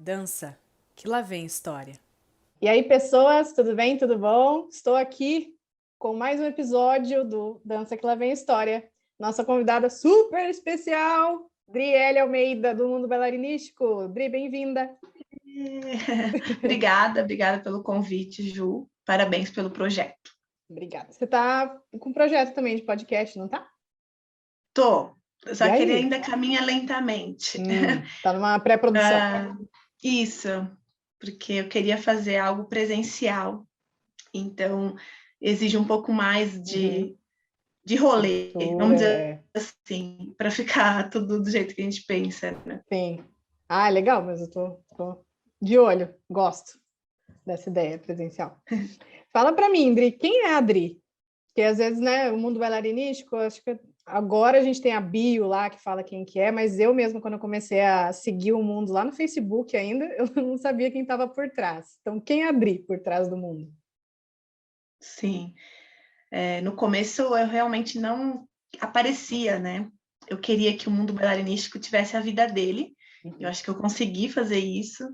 dança, que lá vem história. E aí, pessoas, tudo bem? Tudo bom? Estou aqui com mais um episódio do Dança que lá vem história. Nossa convidada super especial, Driele Almeida, do Mundo Bailarinístico. Dri, bem-vinda. Obrigada pelo convite, Ju. Parabéns pelo projeto. Obrigada. Você está com um projeto também de podcast, não tá? Tô. Só que ele ainda caminha lentamente. Tá numa pré-produção. Isso, porque eu queria fazer algo presencial. Então, exige um pouco mais de rolê, vamos dizer assim, para ficar tudo do jeito que a gente pensa, né? Sim. Ah, legal, mas eu tô de olho. Gosto dessa ideia presencial. Fala para mim, Dri, quem é a Dri? Porque às vezes, né, o mundo bailarinístico, acho que agora a gente tem a bio lá que fala quem que é, mas eu mesmo, quando eu comecei a seguir o mundo lá no Facebook ainda, eu não sabia quem estava por trás. Então, quem é a Dri por trás do mundo? Sim. No começo eu realmente não aparecia, né? Eu queria que o mundo bailarinístico tivesse a vida dele. Eu acho que eu consegui fazer isso.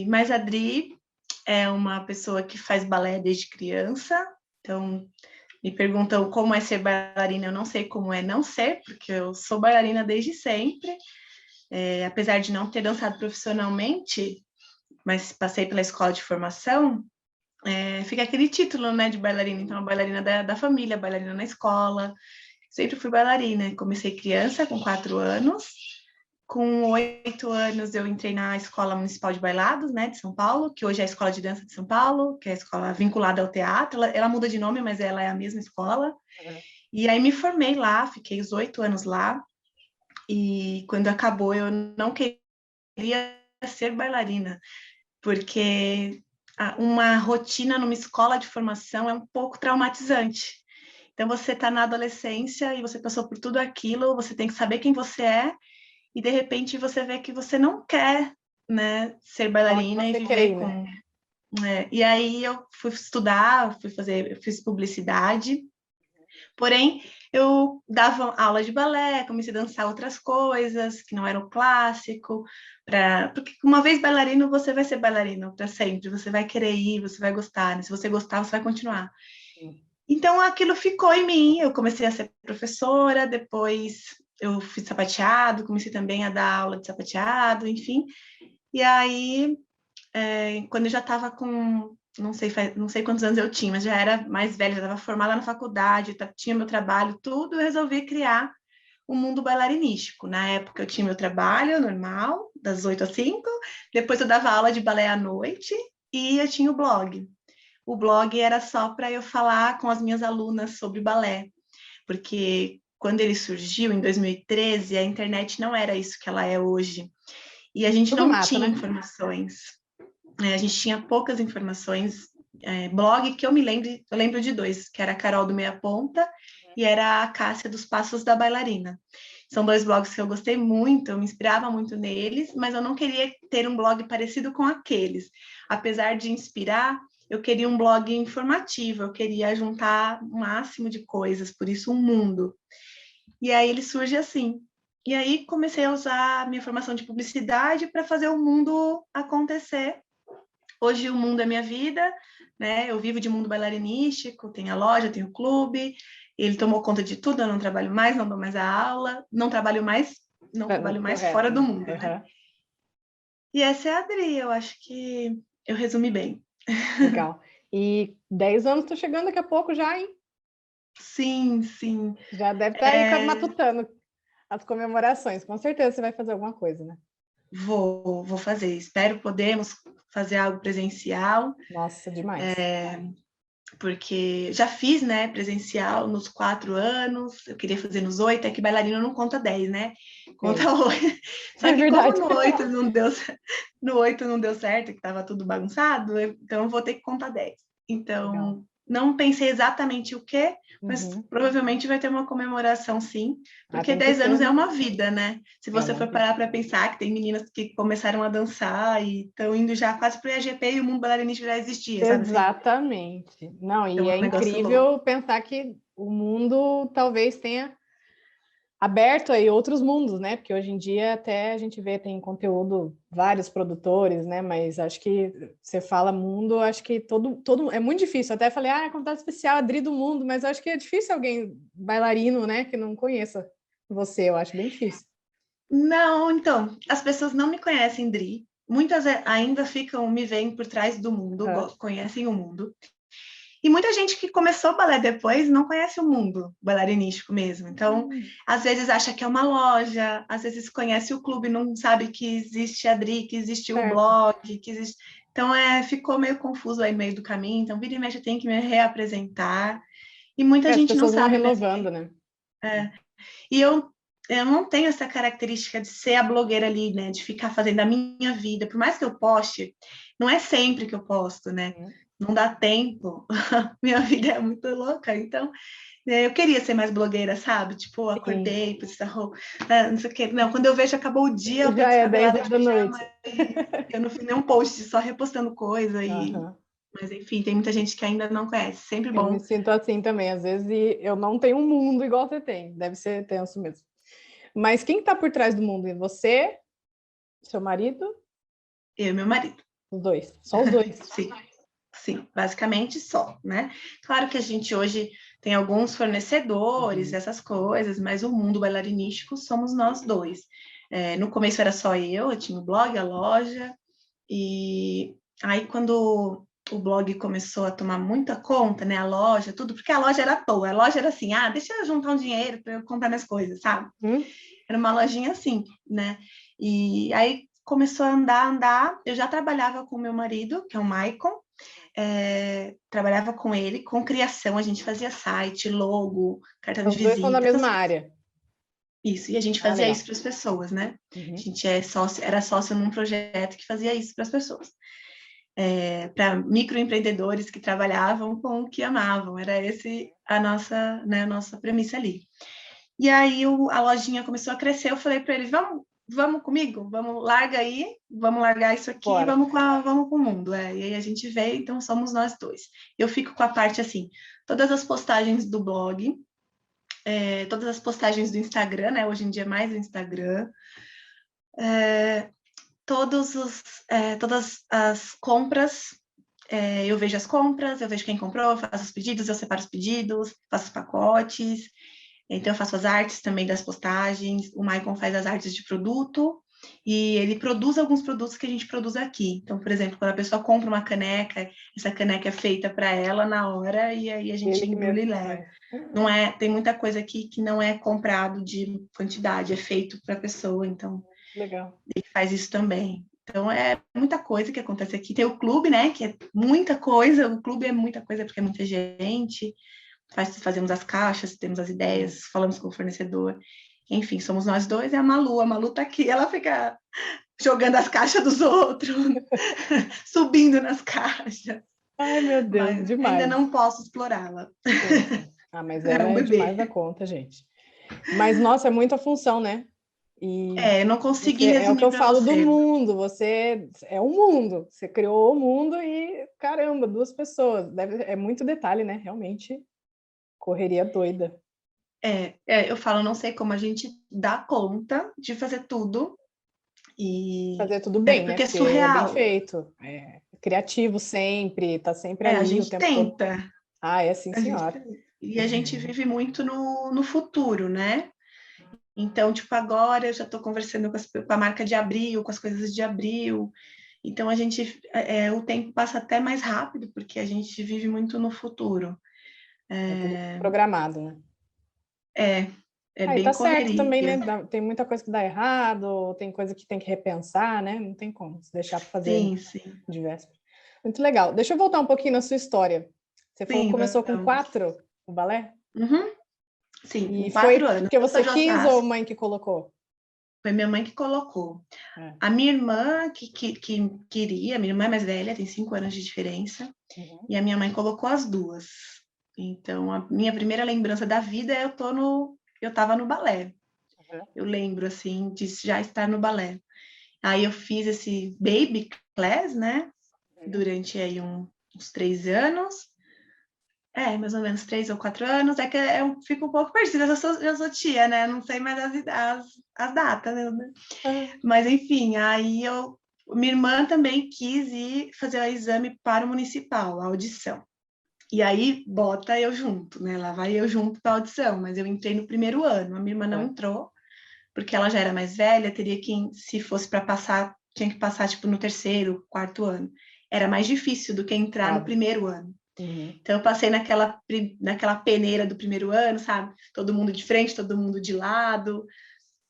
Mas a Dri é uma pessoa que faz balé desde criança. Então, me perguntam como é ser bailarina. Eu não sei como é não ser, porque eu sou bailarina desde sempre. Apesar de não ter dançado profissionalmente, mas passei pela escola de formação, fica aquele título, né, de bailarina. Então, a bailarina da família, bailarina na escola. Sempre fui bailarina. Comecei criança, com 4 anos. Com 8 anos, eu entrei na Escola Municipal de Bailados, né, de São Paulo, que hoje é a Escola de Dança de São Paulo, que é a escola vinculada ao teatro. Ela muda de nome, mas ela é a mesma escola. E aí me formei lá, fiquei os 8 anos lá. E quando acabou, eu não queria ser bailarina, porque uma rotina numa escola de formação é um pouco traumatizante. Então, você está na adolescência e você passou por tudo aquilo, você tem que saber quem você é, e de repente você vê que você não quer, né, ser bailarina e viver com... Né? E aí eu fui estudar, eu fiz publicidade, porém eu dava aula de balé, comecei a dançar outras coisas que não eram clássico, porque uma vez bailarino, você vai ser bailarino para sempre, você vai querer ir, você vai gostar, né? Se você gostar, você vai continuar. Então, aquilo ficou em mim, eu comecei a ser professora, depois eu fiz sapateado, comecei também a dar aula de sapateado, enfim. E aí, quando eu já estava com, não sei quantos anos eu tinha, mas já era mais velha, já estava formada na faculdade, tinha meu trabalho, tudo, eu resolvi criar o mundo bailarinístico. Na época, eu tinha meu trabalho normal, das 8 às 5, depois eu dava aula de balé à noite e eu tinha o blog. O blog era só para eu falar com as minhas alunas sobre balé, porque quando ele surgiu, em 2013, a internet não era isso que ela é hoje. E a gente não tinha informações. A gente tinha poucas informações. Blog que eu lembro de 2, que era a Carol do Meia Ponta e era a Cássia dos Passos da Bailarina. São 2 blogs que eu gostei muito, eu me inspirava muito neles, mas eu não queria ter um blog parecido com aqueles. Apesar de inspirar, eu queria um blog informativo, eu queria juntar o máximo de coisas, por isso um mundo. E aí ele surge assim. E aí comecei a usar a minha formação de publicidade para fazer o mundo acontecer. Hoje o mundo é minha vida, né? Eu vivo de mundo bailarinístico, tenho a loja, tenho o clube. Ele tomou conta de tudo, eu não trabalho mais, não dou mais a aula, não trabalho mais fora do mundo, né? E essa é a Adri, eu acho que eu resumi bem. Legal. E 10 anos, tô chegando daqui a pouco já, hein? Sim, sim. Já deve estar aí matutando as comemorações. Com certeza você vai fazer alguma coisa, né? Vou fazer. Espero podermos fazer algo presencial. Nossa, demais. Porque já fiz, né, presencial nos 4 anos, eu queria fazer nos 8, é que bailarina não conta 10, né? Conta 8. Só que como no 8 não deu certo, que estava tudo bagunçado, então eu vou ter que contar 10. Então, não pensei exatamente o quê, mas provavelmente vai ter uma comemoração, sim, porque 10 anos é uma vida, né? Se você for parar para pensar que tem meninas que começaram a dançar e estão indo já quase para o IAGP e o mundo bailarinístico já existia, sabe? Exatamente. Assim? Não, e então, é incrível pensar que o mundo talvez tenha aberto aí outros mundos, né? Porque hoje em dia até a gente vê, tem conteúdo, vários produtores, né? Mas acho que você fala mundo, acho que todo é muito difícil. Até falei, convidado especial, Adri do Mundo, mas acho que é difícil alguém bailarino, né? Que não conheça você, eu acho bem difícil. Não, então, as pessoas não me conhecem, Dri. Muitas ainda ficam, me veem por trás do mundo, conhecem o mundo. E muita gente que começou balé depois não conhece o mundo bailarinístico mesmo. Então, às vezes acha que é uma loja, às vezes conhece o clube, não sabe que existe a Dri, que existe o blog, que existe... Então, ficou meio confuso aí no meio do caminho. Então, vira e mexe, eu tenho que me reapresentar. E muita gente não sabe. As pessoas vão renovando, né? E eu não tenho essa característica de ser a blogueira ali, né? De ficar fazendo a minha vida. Por mais que eu poste, não é sempre que eu posto, né? Não dá tempo. Minha vida é muito louca. Então, eu queria ser mais blogueira, sabe? Tipo, acordei, pus essa roupa, não sei o quê. Não, quando eu vejo, acabou o dia, eu tô já é 10 descabelada da noite. eu não fiz nenhum post, só repostando coisa. Mas, enfim, tem muita gente que ainda não conhece. Sempre bom. Eu me sinto assim também. Às vezes eu não tenho um mundo igual você tem. Deve ser tenso mesmo. Mas quem está por trás do mundo? Você, seu marido? Eu e meu marido. Os dois. Só os dois. Sim, basicamente só, né? Claro que a gente hoje tem alguns fornecedores, essas coisas, mas o mundo bailarinístico somos nós dois. No começo era só eu tinha o blog, a loja, e aí quando o blog começou a tomar muita conta, né? A loja, tudo, porque a loja era à toa, a loja era assim, deixa eu juntar um dinheiro para eu comprar minhas coisas, sabe? Era uma lojinha assim, né? E aí começou a andar, eu já trabalhava com o meu marido, que é o Maicon, trabalhava com ele, com criação, a gente fazia site, logo, cartão de visita. Os dois são da mesma área. Isso, e a gente fazia isso para as pessoas, né? A gente era sócio num projeto que fazia isso para as pessoas. Para microempreendedores que trabalhavam com o que amavam, era esse a nossa premissa ali. E aí a lojinha começou a crescer, eu falei para eles, vamos comigo? Larga aí, vamos largar isso aqui, vamos com o mundo. E aí a gente veio, então somos nós dois. Eu fico com a parte assim, todas as postagens do blog, todas as postagens do Instagram, né? Hoje em dia é mais o Instagram. Todas as compras, eu vejo as compras, eu vejo quem comprou, eu faço os pedidos, eu separo os pedidos, faço os pacotes. Então, eu faço as artes também das postagens, o Maicon faz as artes de produto, e ele produz alguns produtos que a gente produz aqui. Então, por exemplo, quando a pessoa compra uma caneca, essa caneca é feita para ela na hora, e aí a gente embrulha e leva. Não tem muita coisa aqui que não é comprado de quantidade, é feito para a pessoa, então legal. Ele faz isso também. Então, é muita coisa que acontece aqui. Tem o clube, né, que é muita coisa, o clube é muita coisa porque é muita gente, fazemos as caixas, temos as ideias, falamos com o fornecedor, enfim, somos nós dois e a Malu tá aqui, ela fica jogando as caixas dos outros, subindo nas caixas. Ai, meu Deus, mas demais. Ainda não posso explorá-la. Mas ela é demais da conta, gente. Mas, nossa, é muita função, né? Eu não consegui resumir. É o que eu falo do mundo, você é um mundo, você criou o mundo e, caramba, 2 pessoas, é muito detalhe, né? Realmente, correria doida. Eu falo, não sei como a gente dá conta de fazer tudo e... Fazer tudo bem, porque né? é surreal. É bem feito, criativo sempre, tá sempre ali a gente o tempo tenta. todo. Sim, senhora. E a gente vive muito no futuro, né? Então, tipo, agora eu já estou conversando com a marca de abril, com as coisas de abril. Então, a gente, o tempo passa até mais rápido, porque a gente vive muito no futuro. Tudo programado, né? Bem tá correria. certo também, né? Tem muita coisa que dá errado, tem coisa que tem que repensar, né? Não tem como se deixar para fazer de véspera. Muito legal. Deixa eu voltar um pouquinho na sua história. Você falou que começou com 4 o balé? Sim, e com 4 foi anos. Porque você quis ou mãe que colocou? Foi minha mãe que colocou. A minha irmã que queria, minha irmã é mais velha, tem 5 anos de diferença, e a minha mãe colocou as duas. Então, a minha primeira lembrança da vida é eu estava no balé. Eu lembro, assim, de já estar no balé. Aí eu fiz esse baby class, né? Durante aí uns 3 anos. mais ou menos 3 ou 4 anos, é que eu fico um pouco perdida, eu sou tia, né? Não sei mais as datas, né? Mas, enfim, minha irmã também quis ir fazer o exame para o municipal, a audição. E aí, bota eu junto, né? Lá vai eu junto para a audição, mas eu entrei no primeiro ano, a minha irmã não entrou, porque ela já era mais velha, teria que, se fosse para passar, tinha que passar, tipo, no terceiro, quarto ano. Era mais difícil do que entrar no primeiro ano. Então, eu passei naquela peneira do primeiro ano, sabe? Todo mundo de frente, todo mundo de lado,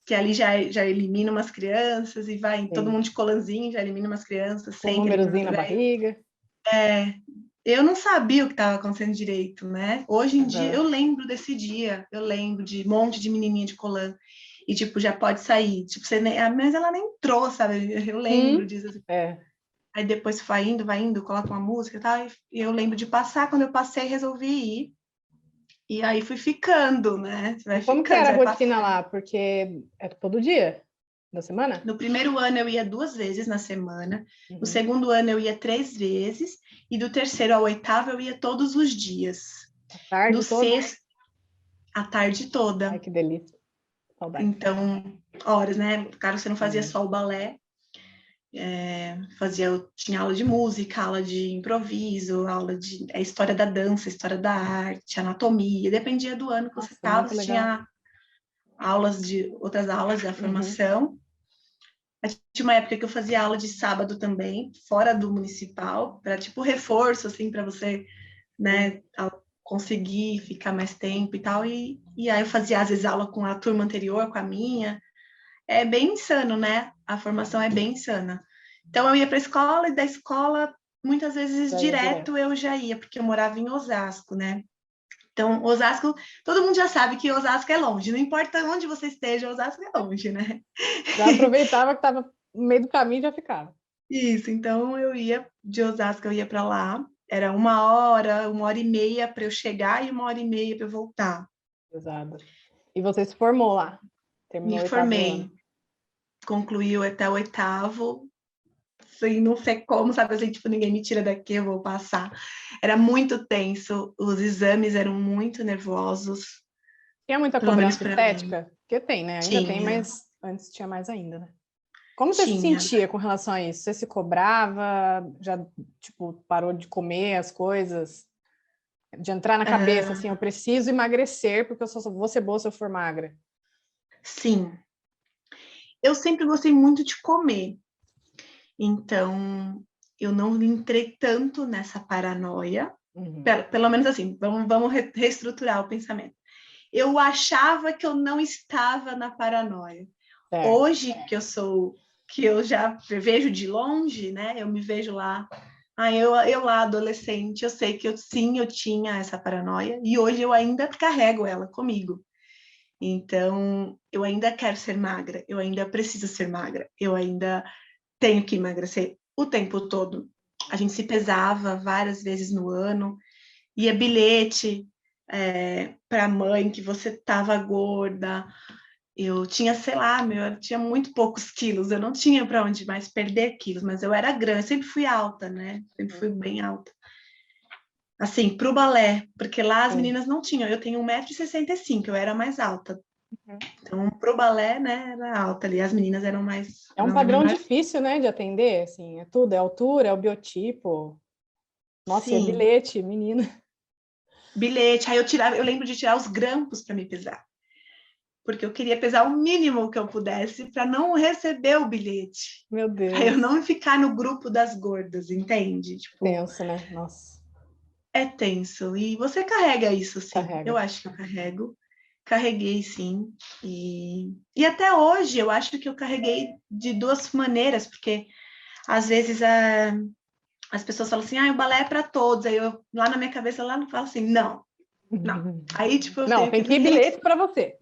que ali já elimina umas crianças e vai, todo mundo de colanzinho, já elimina umas crianças. Com um númerozinho na barriga. Eu não sabia o que estava acontecendo direito, né? Hoje em dia, eu lembro desse dia, eu lembro de um monte de menininha de colã, e, tipo, já pode sair. Tipo, mas ela nem entrou, sabe? Eu lembro disso. Assim. Aí depois vai indo, coloca uma música e tal, e eu lembro de passar. Quando eu passei, resolvi ir. E aí fui ficando, né? Como que era a rotina lá? Porque é todo dia da semana? No primeiro ano eu ia 2 vezes na semana, no segundo ano eu ia 3 vezes, e do terceiro ao oitavo eu ia todos os dias. A tarde toda? Sexto, a tarde toda. Ai, que delícia. Saudade. Então, horas, né? Claro, você não fazia só o balé, tinha aula de música, aula de improviso, aula de história da dança, história da arte, anatomia, dependia do ano que você estava, você tinha outras aulas da formação. Tinha uma época que eu fazia aula de sábado também, fora do municipal, para tipo reforço, assim, para você, né, conseguir ficar mais tempo e tal. E aí eu fazia, às vezes, aula com a turma anterior, com a minha. É bem insano, né? A formação é bem insana. Então, eu ia para a escola, e da escola, muitas vezes, direto eu já ia, porque eu morava em Osasco, né? Então, Osasco, todo mundo já sabe que Osasco é longe, não importa onde você esteja, Osasco é longe, né? Já aproveitava que estava no meio do caminho e já ficava. Isso, então eu ia de Osasco, eu ia para lá, era 1 hora e meia para eu chegar e 1 hora e meia para eu voltar. Exato. E você se formou lá? Terminou Me formei, concluiu até o oitavo, assim, não sei como, sabe assim, tipo, ninguém me tira daqui, eu vou passar. Era muito tenso, os exames eram muito nervosos. Tinha muita cobrança estética? Porque tem, né? Ainda tem, mas antes tinha mais ainda, né? Como você se sentia com relação a isso? Você se cobrava? Já, tipo, parou de comer as coisas? De entrar na cabeça, assim, eu preciso emagrecer porque eu só vou ser boa se eu for magra. Sim. Eu sempre gostei muito de comer. Então, eu não entrei tanto nessa paranoia. Pelo menos assim, vamos reestruturar o pensamento. Eu achava que eu não estava na paranoia. Hoje que eu já vejo de longe, né? Eu me vejo lá, eu lá adolescente, eu sei que eu tinha essa paranoia e hoje eu ainda carrego ela comigo. Então, eu ainda quero ser magra, eu ainda preciso ser magra, eu ainda tenho que emagrecer o tempo todo. A gente se pesava várias vezes no ano, ia bilhete para a mãe que você estava gorda. Eu tinha, sei lá, eu tinha muito poucos quilos, eu não tinha para onde mais perder quilos, mas eu era grande, eu sempre fui alta, né? Sempre fui bem alta. Assim, para o balé, porque lá as meninas não tinham, eu tenho 1,65 m, eu era mais alta. Então, para o balé, né, era alta ali, as meninas eram mais... É um padrão difícil, né, de atender, assim, é tudo, é altura, é o biotipo. Nossa, é bilhete, menina. Bilhete, aí eu lembro de tirar os grampos para me pesar. Porque eu queria pesar o mínimo que eu pudesse para não receber o bilhete. Meu Deus. Para eu não ficar no grupo das gordas, entende? Tipo, tenso, né? Nossa. É tenso. E você carrega isso, sim. Carrega. Eu acho que eu carrego. Carreguei, sim. E até hoje eu acho que eu carreguei de 2 maneiras, porque às vezes as pessoas falam assim, o balé é para todos. Aí eu, lá na minha cabeça, lá não falo assim, não. Aí, tipo, eu não, tem que ir bilhete para você.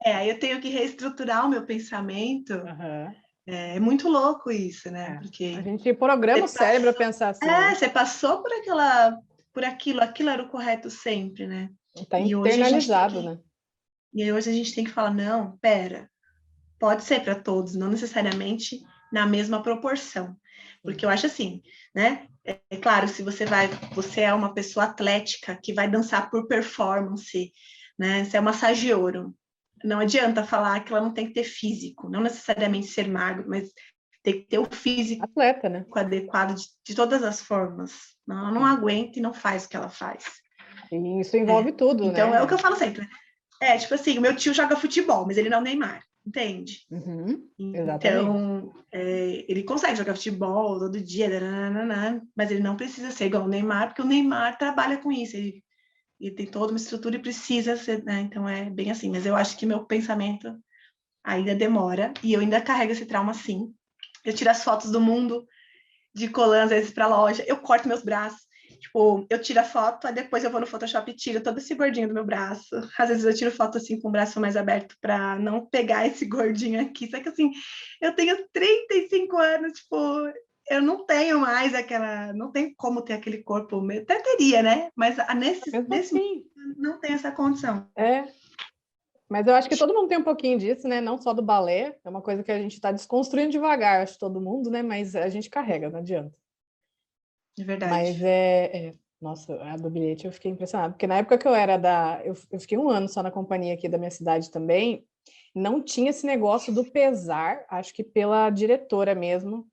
Aí eu tenho que reestruturar o meu pensamento. É muito louco isso, né? Porque a gente programa o cérebro a pensar assim. Você passou por aquilo era o correto sempre, né? Tá internalizado, né? E aí hoje a gente tem que falar, não, pera, pode ser para todos, não necessariamente na mesma proporção. Porque eu acho assim, né? É claro, se você é uma pessoa atlética que vai dançar por performance, né? Você é uma massageiro. Não adianta falar que ela não tem que ter físico, não necessariamente ser magro, mas tem que ter o físico Atleta, né? adequado de todas as formas. Não, ela não aguenta e não faz o que ela faz. E isso envolve tudo, Então, né? é o que eu falo sempre. Tipo assim, o meu tio joga futebol, mas ele não é o Neymar, entende? Uhum, exatamente. Então, ele consegue jogar futebol todo dia, nananana, mas ele não precisa ser igual o Neymar, porque o Neymar trabalha com isso, ele tem toda uma estrutura e precisa ser, né? Então, é bem assim. Mas eu acho que meu pensamento ainda demora, e eu ainda carrego esse trauma, sim. Eu tiro as fotos do mundo de colã, às vezes, para loja, eu corto meus braços. Tipo, eu tiro a foto, aí depois eu vou no Photoshop e tiro todo esse gordinho do meu braço. Às vezes eu tiro foto assim com o braço mais aberto para não pegar esse gordinho aqui. Só que assim, eu tenho 35 anos, tipo, eu não tenho mais aquela. Não tenho como ter aquele corpo. Até teria, né? Mas Mesmo nesse assim, não tem essa condição. mas eu acho que todo mundo tem um pouquinho disso, né? Não só do balé, é uma coisa que a gente está desconstruindo devagar, acho todo mundo, né? Mas a gente carrega, não adianta. De verdade. Mas nossa, a do bilhete eu fiquei impressionada, porque na época que eu era eu fiquei um ano só na companhia aqui da minha cidade também, não tinha esse negócio do pesar, acho que pela diretora mesmo,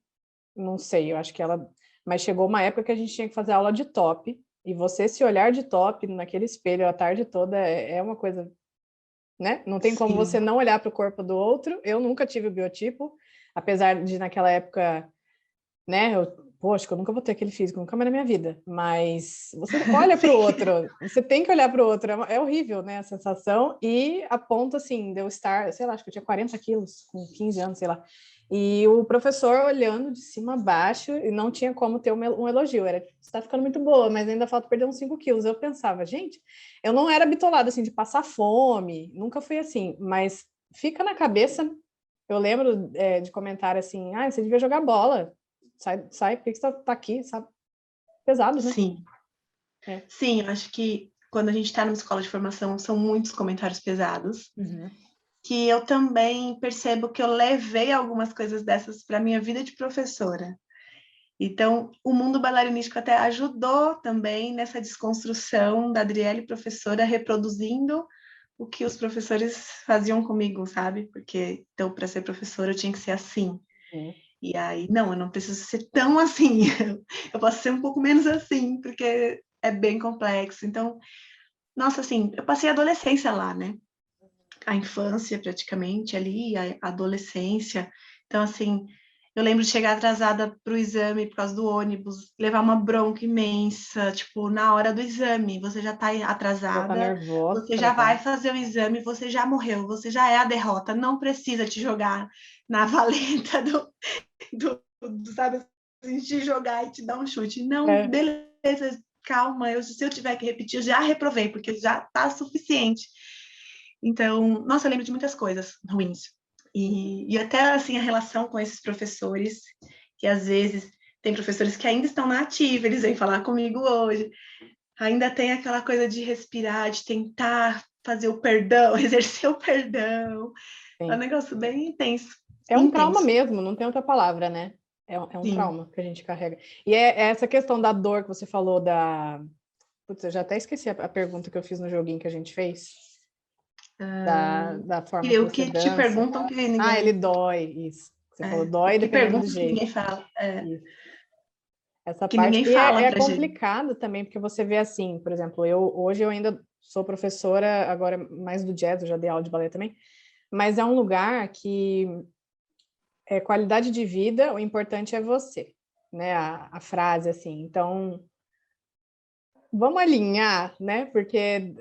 não sei, eu acho que ela. Mas chegou uma época que a gente tinha que fazer aula de top, e você se olhar de top naquele espelho a tarde toda é uma coisa, né? Não tem como você Sim. não olhar para o corpo do outro. Eu nunca tive o biotipo, apesar de naquela época, né? Poxa, que eu nunca vou ter aquele físico, nunca mais na minha vida. Mas você olha para o outro, você tem que olhar para o outro, é horrível, né? A sensação. E a ponto, assim, de eu estar, sei lá, acho que eu tinha 40 quilos, com 15 anos, sei lá. E o professor olhando de cima a baixo, e não tinha como ter um elogio. Era, tipo, você está ficando muito boa, mas ainda falta perder uns 5 quilos. Eu pensava, gente, eu não era bitolada, assim, de passar fome, nunca fui assim, mas fica na cabeça. Eu lembro de comentário assim, você devia jogar bola. Sai, por que você tá aqui, sabe? Pesado, né? Sim. Sim, eu acho que quando a gente está numa escola de formação, são muitos comentários pesados. Uhum. Que eu também percebo que eu levei algumas coisas dessas para minha vida de professora. Então, o mundo bailarinístico até ajudou também nessa desconstrução da Adriele professora, reproduzindo o que os professores faziam comigo, sabe? Porque, então, para ser professora, eu tinha que ser assim. E aí, não, eu não preciso ser tão assim. Eu posso ser um pouco menos assim, porque é bem complexo. Então, nossa, assim, eu passei a adolescência lá, né? A infância praticamente ali, a adolescência. Então, assim, eu lembro de chegar atrasada para o exame por causa do ônibus, levar uma bronca imensa, tipo, na hora do exame, você já está Já tá atrasada, nervosa, você já vai estressada. fazer o exame, você já morreu, você já é a derrota, não precisa te jogar na valeta sabe, assim, te jogar e te dar um chute. Não, É. beleza, calma, se eu tiver que repetir, eu já reprovei, porque já está suficiente. Então, nossa, eu lembro de muitas coisas ruins. E até, assim, a relação com esses professores, que às vezes tem professores que ainda estão na ativa, eles vêm falar comigo hoje, ainda tem aquela coisa de respirar, de tentar fazer o perdão, exercer o perdão. É um Sim. negócio bem intenso. É um trauma Intenso. mesmo, não tem outra palavra, né? É um Sim. trauma que a gente carrega. E é essa questão da dor que você falou da. Putz, eu já até esqueci a pergunta que eu fiz no joguinho que a gente fez. Da forma E que o você que te dança. perguntam que Ele ninguém. dói, isso. Você falou, O dói que dependendo do perguntam que jeito. ninguém fala. Isso. Essa Que parte. ninguém E fala é pra gente. complicado também, porque você vê assim, por exemplo, hoje eu ainda sou professora, agora mais do jazz, eu já dei aula de balé também, mas é um lugar que é qualidade de vida, o importante é você, né? A frase assim. Então, vamos alinhar, né? Porque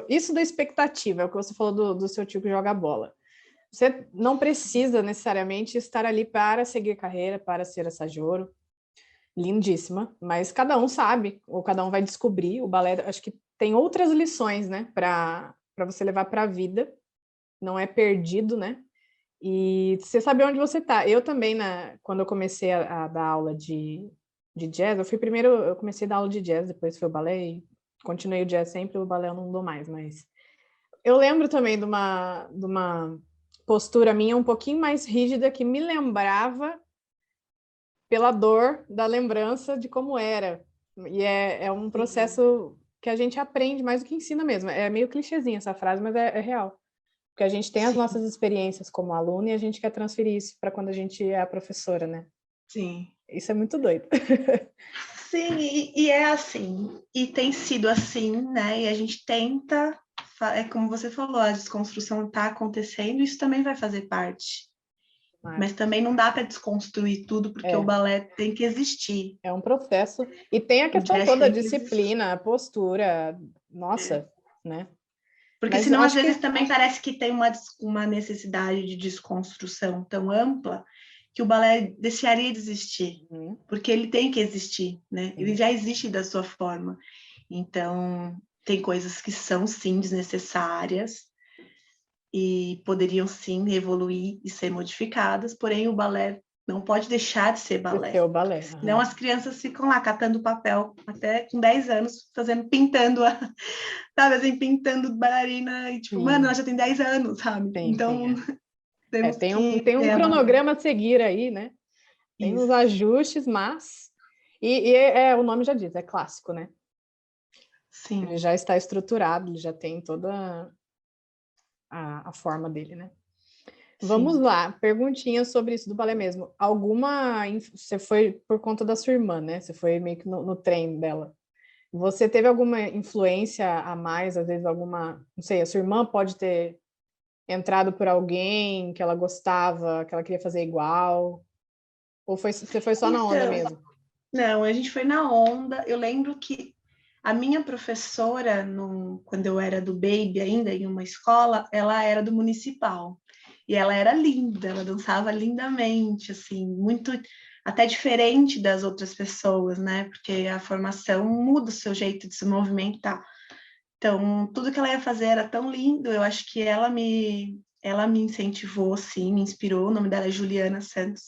isso da expectativa, é o que você falou do seu tio que joga bola. Você não precisa necessariamente estar ali para seguir carreira, para ser assagoro, lindíssima, mas cada um sabe, ou cada um vai descobrir. O balé, acho que tem outras lições, né, para você levar para a vida, não é perdido, né? E você saber onde você está. Eu também, quando eu comecei a dar aula de jazz, eu comecei a dar aula de jazz, depois foi o balé, e continuei o jazz sempre, o balé eu não dou mais, mas eu lembro também de uma postura minha um pouquinho mais rígida que me lembrava pela dor da lembrança de como era. E é um processo que a gente aprende mais do que ensina mesmo. É meio clichêzinha essa frase, mas é real. Porque a gente tem as Sim, nossas experiências como aluno e a gente quer transferir isso para quando a gente é a professora, né? sim. Isso é muito doido. Sim, e é assim, e tem sido assim, né? E a gente tenta, é como você falou, a desconstrução está acontecendo, isso também vai fazer parte. Mas também não dá para desconstruir tudo, porque o É, balé tem que existir. é um processo. E tem a O questão jazz toda, a tem que existir. disciplina, a postura, É. nossa, né? Porque Mas eu senão, às acho que vezes, também parece que tem uma necessidade de desconstrução tão ampla que o balé deixaria de existir. Uhum, Porque ele tem que existir, né? Ele sim. já existe da sua forma. Então, tem coisas que são, sim, desnecessárias e poderiam, sim, evoluir e ser modificadas, porém, o balé não pode deixar de ser Descer balé. o balé. Senão as crianças ficam lá catando papel até com 10 anos, pintando sabe, assim, pintando bailarina e tipo, mano, Sim, ela já tem 10 anos, sabe? sim, sim. Então, temos Tem que um ter a cronograma a seguir aí, né? Tem uns isso. ajustes, mas. O nome já diz, é clássico, né? Ele Sim, já está estruturado, ele já tem toda a forma dele, né? Vamos sim. lá, perguntinha sobre isso do balé mesmo. Você foi por conta da sua irmã, né? Você foi meio que no trem dela. Você teve alguma influência a mais, às vezes alguma, não sei, a sua irmã pode ter entrado por alguém que ela gostava, que ela queria fazer igual? Ou você foi só na onda Então, mesmo? não, a gente foi na onda. Eu lembro que a minha professora, quando eu era do Baby ainda, em uma escola, ela era do municipal. E ela era linda, ela dançava lindamente, assim, muito até diferente das outras pessoas, né? Porque a formação muda o seu jeito de se movimentar. Então, tudo que ela ia fazer era tão lindo, eu acho que ela me incentivou, sim, me inspirou. O nome dela é Juliana Santos.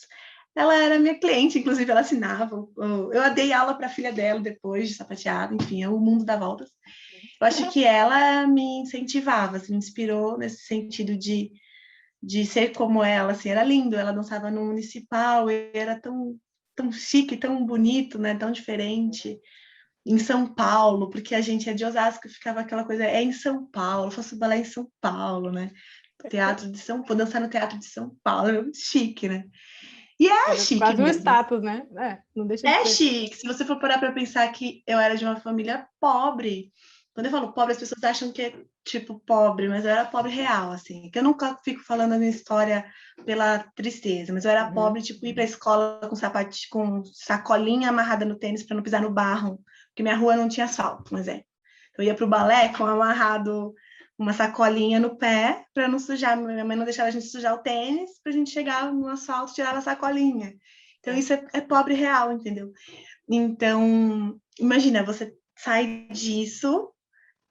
Ela era minha cliente, inclusive ela assinava. Eu dei aula para a filha dela depois de sapateado, enfim, o mundo dá voltas. Eu acho que ela me incentivava, assim, me inspirou nesse sentido de ser como ela, assim, era lindo. Ela dançava no municipal, e era tão chique, tão bonito, né? Tão diferente em São Paulo, porque a gente é de Osasco, ficava aquela coisa, é em São Paulo, eu faço balé em São Paulo, né? Teatro de São Paulo, dançar no Teatro de São Paulo, é muito chique, né? E é Era chique quase um mesmo. status, né? É, não deixa de É ser. chique. Se você for parar para pensar que eu era de uma família pobre, quando eu falo pobre, as pessoas acham que é tipo pobre, mas eu era pobre real, assim. Que eu nunca fico falando a minha história pela tristeza, mas eu era Uhum. pobre, tipo, ir para a escola com sapato, com sacolinha amarrada no tênis para não pisar no barro, porque minha rua não tinha asfalto, mas é. Eu ia para o balé com amarrado uma sacolinha no pé para não sujar. Minha mãe não deixava a gente sujar o tênis, para a gente chegar no asfalto e tirar a sacolinha. Então, isso é pobre real, entendeu? Então, imagina, você sai disso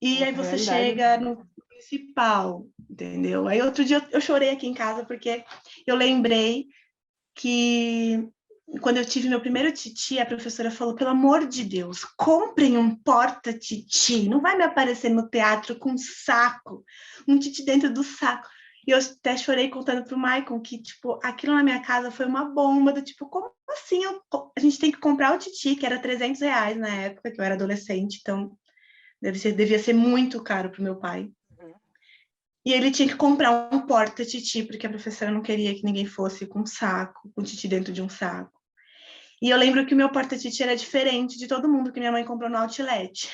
e aí Outra você realidade, né? chega no municipal, entendeu? Aí outro dia eu chorei aqui em casa porque eu lembrei que quando eu tive meu primeiro titi, a professora falou: pelo amor de Deus, comprem um porta-titi, não vai me aparecer no teatro com um saco, um titi dentro do saco. E eu até chorei contando pro Maicon que, tipo, aquilo na minha casa foi uma bomba, do tipo, como assim? A gente tem que comprar o titi, que era R$ 300 na época, que eu era adolescente, então devia ser muito caro pro meu pai. E ele tinha que comprar um porta-titi, porque a professora não queria que ninguém fosse com um saco, com titi dentro de um saco. E eu lembro que o meu porta-titi era diferente de todo mundo que minha mãe comprou no outlet.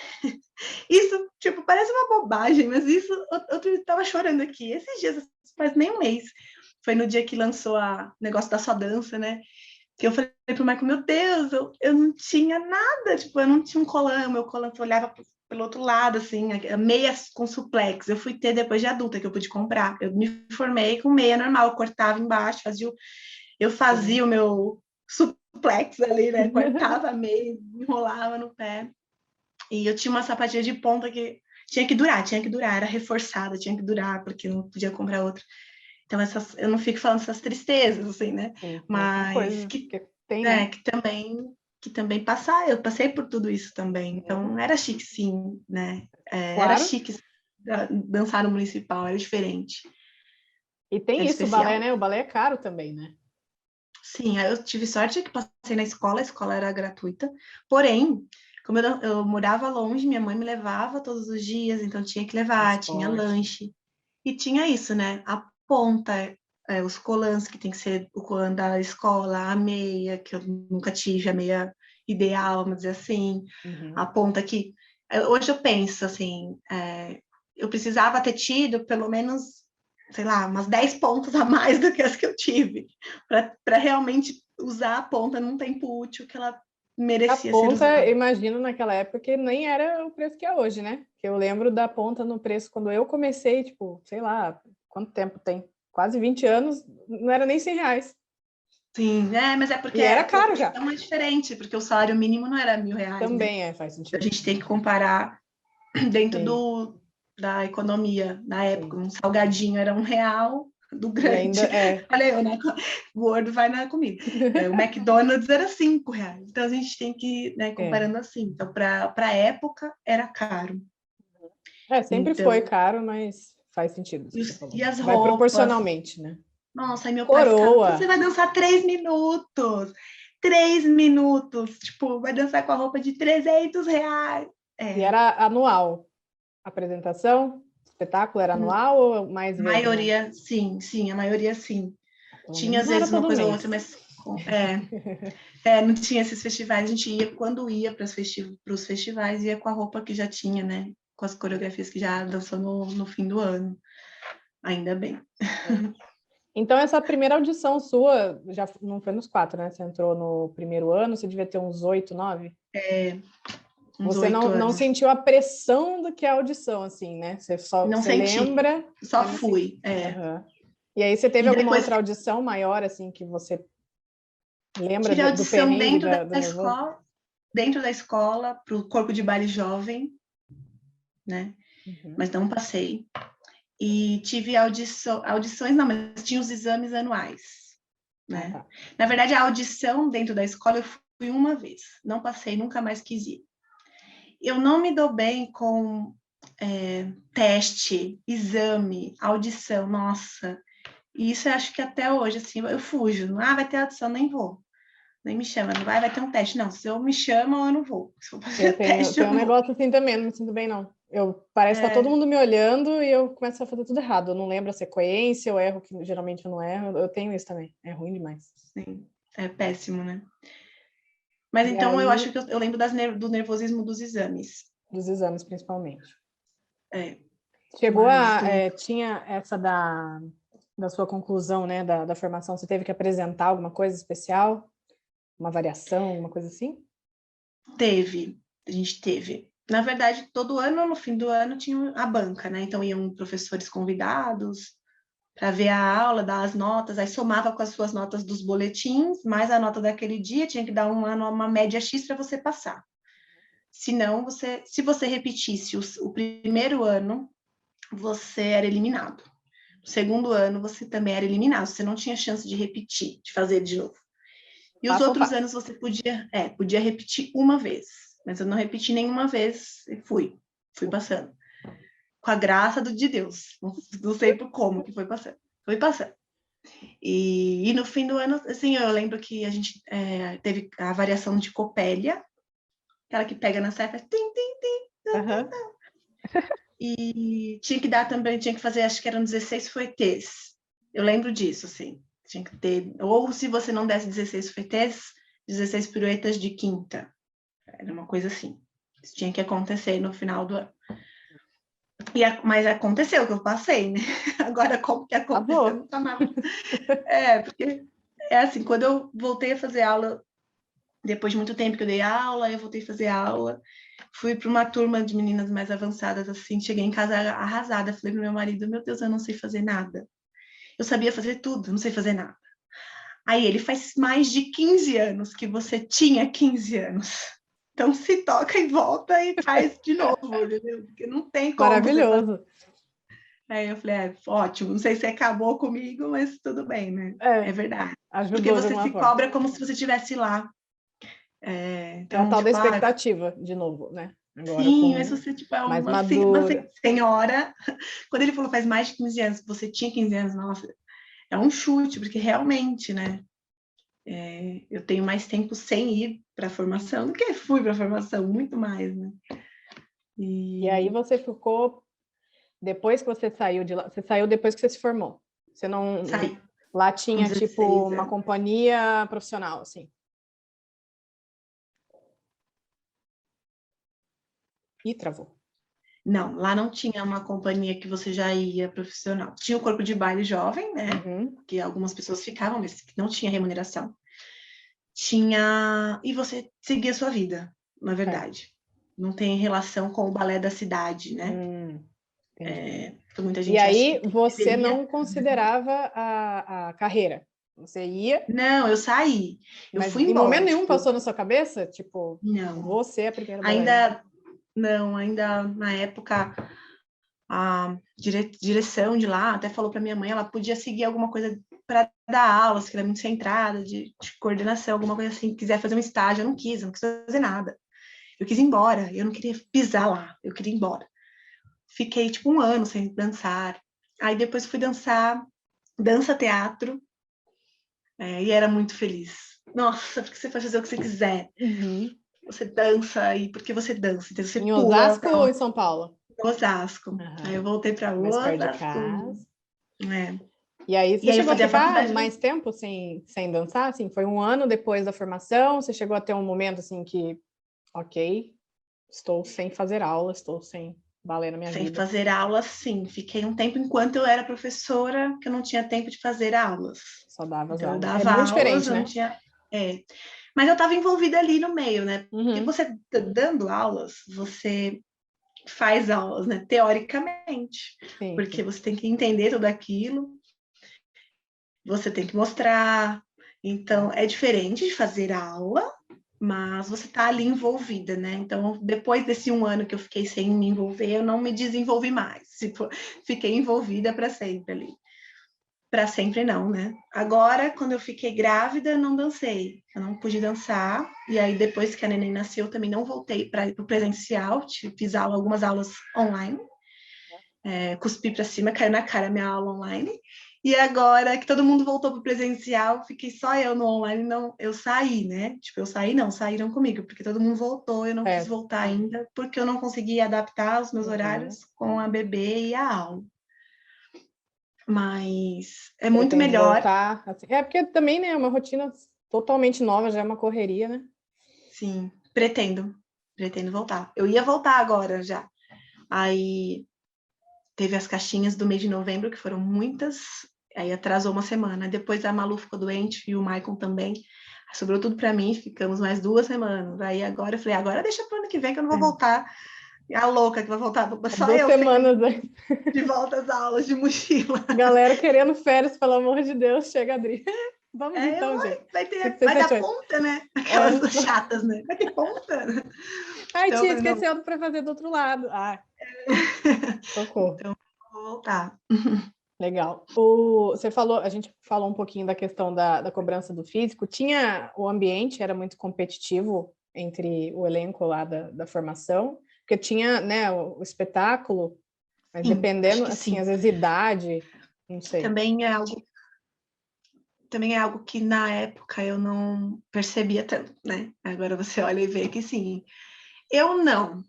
Isso, tipo, parece uma bobagem, mas isso, eu tava chorando aqui. Esses dias, faz nem um mês. Foi no dia que lançou o negócio da sua dança, né? Que eu falei pro Michael, meu Deus, eu não tinha nada, tipo, eu não tinha um colã, meu colã eu olhava pelo outro lado, assim, meia com suplex. Eu fui ter depois de adulta, que eu pude comprar. Eu me formei com meia normal, eu cortava embaixo, eu fazia o meu suplex ali, né? Cortava a meia, enrolava no pé. E eu tinha uma sapatilha de ponta que tinha que durar, era reforçada, tinha que durar, porque eu não podia comprar outra. Então, eu não fico falando essas tristezas, assim, né? Sim, mas são Mas coisas que tem, né? que também eu passei por tudo isso também. Então, era chique, sim, né? Era Claro. chique dançar no municipal, era diferente, E tem era isso, o balé, especial. né? O balé é caro também, né? Sim, aí eu tive sorte que passei na escola, a escola era gratuita. Porém, como eu morava longe, minha mãe me levava todos os dias, então tinha que levar, tinha Transporte. lanche. E tinha isso, né? A ponta, os colãs, que tem que ser o colã da escola, a meia, que eu nunca tive, a meia ideal, vamos dizer assim. Uhum. A ponta que... Hoje eu penso, assim, eu precisava ter tido pelo menos, sei lá, umas 10 pontas a mais do que as que eu tive, para realmente usar a ponta num tempo útil que ela A merecia ser ponta, usada. imagino naquela época que nem era o preço que é hoje, né? Que eu lembro da ponta no preço quando eu comecei, tipo, sei lá, quanto tempo tem? Quase 20 anos, não era nem R$ 100. Sim, mas é porque E era a caro já. proporção é diferente, porque o salário mínimo não era R$ 1.000, né? Também faz A sentido. gente tem que comparar dentro Sim, da economia na época. sim. Um salgadinho era R$ 1, do E ainda grande. é. Olha eu, né? Gordo vai na comida. O McDonald's era R$ 5. Então a gente tem que, né, É. comparando assim. Então, para a época, era caro. Sempre foi Então, caro, mas faz sentido isso e, que você falou. e as Vai roupas. proporcionalmente, né? Nossa, aí meu pai ficava, você Coroa. vai dançar 3 minutos. 3 minutos. Tipo, vai dançar com a roupa de R$ 300. E É, era anual. Apresentação, espetáculo era anual ou mais a vezes, né? maioria, sim, sim, a maioria, sim. Pelo Tinha, menos às não era vezes, uma todo coisa ou outra, mês. mas não tinha esses festivais. A gente ia, quando ia para os festivais, ia com a roupa que já tinha, né? Com as coreografias que já dançou no fim do ano. Ainda bem. Então, essa primeira audição sua, já não foi nos 4, né? Você entrou no primeiro ano, você devia ter uns 8, 9. Uns Você 8 anos. sentiu a pressão do que é a audição, assim, né? Não Você senti, lembra, só mas não sentiu. fui. Aham. E aí, você teve E alguma depois outra audição maior, assim, que você lembra tive do audição perrengue, do nervoso? dentro da escola, para o corpo de baile jovem, né? Uhum. Mas não passei. E tive audições, não, mas tinha os exames anuais, Ah, né? tá. Na verdade, a audição dentro da escola eu fui uma vez, não passei, nunca mais quis ir. Eu não me dou bem com teste, exame, audição, nossa. E isso eu acho que até hoje, assim, eu fujo. Vai ter audição, nem vou. Nem me chama, não vai ter um teste. Não, se eu me chamo, eu não vou. Se eu Eu fazer tenho, teste, eu tenho um não vou. negócio assim também, não me sinto bem, não. Parece que tá todo mundo me olhando e eu começo a fazer tudo errado. Eu não lembro a sequência, eu erro que geralmente eu não erro. Eu tenho isso também. É ruim demais. Sim, é péssimo, né? Mas E então eu aí, acho que eu lembro do nervosismo dos exames. dos exames, principalmente. É, Chegou mas tinha essa da sua conclusão, né, da formação, você teve que apresentar alguma coisa especial? Uma variação, alguma coisa assim? a gente teve. Na verdade, todo ano, no fim do ano, tinha a banca, né? Então iam professores convidados para ver a aula, dar as notas, aí somava com as suas notas dos boletins, mais a nota daquele dia, tinha que dar uma média X para você passar. Senão, se você repetisse o primeiro ano, você era eliminado. No segundo ano, você também era eliminado, você não tinha chance de repetir, de fazer de novo. E os Passa ou outros passa. anos você podia repetir uma vez, mas eu não repeti nenhuma vez e fui passando. Com a graça de Deus, não sei por como que foi passando. Foi passando. E no fim do ano, assim, eu lembro que a gente teve a variação de Copélia, aquela que pega na serra, tim, tim, Aham. e tinha que dar também, tinha que fazer, acho que eram 16 fuetês. Eu lembro disso, assim. Tinha que ter, ou se você não desse 16 fuetês, 16 piruetas de quinta. Era uma coisa assim. Isso tinha que acontecer no final do ano. Mas aconteceu que eu passei, né? Agora, como que aconteceu, Acabou. não tá nada. Porque é assim, quando eu voltei a fazer aula, depois de muito tempo que eu dei aula, eu voltei a fazer aula, fui para uma turma de meninas mais avançadas, assim, cheguei em casa arrasada, falei pro meu marido, meu Deus, eu não sei fazer nada. Eu sabia fazer tudo, não sei fazer nada. Aí ele faz mais de 15 anos que você tinha 15 anos. Então se toca e volta e faz de novo, entendeu? Porque não tem como você fazer. Maravilhoso. Aí eu falei, ótimo, não sei se acabou comigo, mas tudo bem, né? É É, verdade. Porque ajudou de você alguma se forma. cobra como se você estivesse lá. É a Então, tal da tipo, expectativa, de novo, né? Agora sim, mas com você tipo, é mais uma madura. senhora. Quando ele falou faz mais de 15 anos, você tinha 15 anos, nossa, é um chute, porque realmente, né? Eu tenho mais tempo sem ir para a formação do que fui para a formação, muito mais, né? E aí você ficou, depois que você saiu de lá, você saiu depois que você se formou. Você não... Saí Lá com tinha, 16 tipo, uma anos. companhia profissional, assim. Ih, travou. Não, lá não tinha uma companhia que você já ia profissional. Tinha o corpo de baile jovem, né? Uhum. Que algumas pessoas ficavam, mas que não tinha remuneração. Tinha... E você seguia a sua vida, na verdade. Não tem relação com o balé da cidade, né? Entendi. Então, muita E gente acha aí que você deveria. não considerava a carreira. Você ia, Não, eu saí. Eu mas fui em momento embora, nenhum tipo, passou na sua cabeça, tipo, não. você é a primeira bailarina. Ainda não, ainda na época a direção de lá até falou para minha mãe, ela podia seguir alguma coisa para dar aulas, que era muito centrada, de coordenação, alguma coisa assim, quiser fazer um estágio. Eu não quis fazer nada. Eu quis ir embora, eu não queria pisar lá, eu queria ir embora. Fiquei tipo 1 ano sem dançar. Aí depois fui dançar dança-teatro, e era muito feliz. Nossa, porque você pode fazer o que você quiser. Uhum. Você dança e porque você dança, então você Em pula Osasco para ou em São Paulo? Osasco. Aí eu Aham. voltei para Mais perto de Osasco. casa. É. E aí E você aí eu chegou a fazia ficar faculdade. mais tempo sem dançar? Assim, foi 1 ano depois da formação? Você chegou a ter um momento assim que, ok, estou sem fazer aula, estou sem balé na minha Sem vida. fazer aulas, sim. Fiquei um tempo enquanto eu era professora, que eu não tinha tempo de fazer aulas. Só dava as Então eu aulas. É dava muito aulas, diferente, eu não né? tinha. Mas eu estava envolvida ali no meio, né? Porque Uhum. você dando aulas, você faz aulas, né? Teoricamente. Sim, Porque sim. você tem que entender tudo aquilo, você tem que mostrar. Então, é diferente de fazer aula, mas você está ali envolvida, né? Então, depois desse 1 ano que eu fiquei sem me envolver, eu não me desenvolvi mais. Tipo, fiquei envolvida para sempre ali. Para sempre não, né? Agora, quando eu fiquei grávida, eu não dancei. Eu não pude dançar. E aí, depois que a neném nasceu, eu também não voltei para o presencial. Fiz algumas aulas online. Cuspi para cima, caiu na cara a minha aula online. E agora que todo mundo voltou para o presencial, fiquei só eu no online, não, eu saí, né? Tipo, eu saí, não, saíram comigo, porque todo mundo voltou, eu não quis Certo. voltar ainda, porque eu não conseguia adaptar os meus Uhum. horários com a bebê e a aula. Mas é muito Pretende melhor, voltar? Assim. É porque também, né, é uma rotina totalmente nova, já é uma correria, né? sim, pretendo voltar. Eu ia voltar agora já. Aí teve as caixinhas do mês de novembro, que foram muitas, aí atrasou uma semana. Depois a Malu ficou doente e o Maicon também. Sobrou tudo para mim, ficamos mais 2 semanas. Aí agora eu falei, agora deixa para o ano que vem que eu não vou voltar. A louca que vai voltar, só 2 semanas, né? de volta às aulas de mochila. Galera querendo férias, pelo amor de Deus, chega, Adri. Vamos então, gente. O que você Vai dar achou? ponta, né? Aquelas chatas, né? Vai ter ponta. Ai, Então eu tia, falei, não, esqueceu para fazer do outro lado. Ah, socorro. então eu vou voltar. Legal. Você falou, a gente falou um pouquinho da questão da cobrança do físico. Tinha o ambiente, era muito competitivo entre o elenco lá da formação, porque tinha, né, o espetáculo, mas Sim, acho dependendo, que assim, sim. às vezes idade, não sei. Também é algo que na época eu não percebia tanto, né? Agora você olha e vê que sim. Eu não.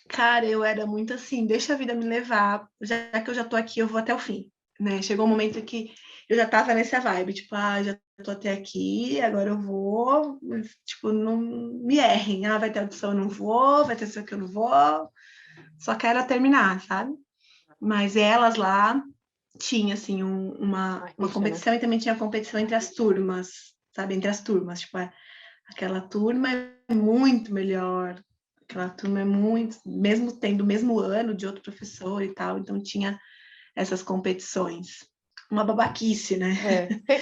Cara, eu era muito assim, deixa a vida me levar, já que eu já tô aqui, eu vou até o fim, né? Chegou um momento que eu já tava nessa vibe, tipo, já tô até aqui, agora eu vou, tipo, não me errem, vai ter audição, eu não vou, vai ter isso aqui, eu não vou, só quero terminar, sabe? Mas elas lá tinha, assim, uma Rixa, né? competição e também tinha competição entre as turmas, sabe? Entre as turmas, tipo, aquela turma é muito melhor, aquela turma é muito, mesmo tendo o mesmo ano de outro professor e tal, então tinha essas competições. Uma babaquice, né?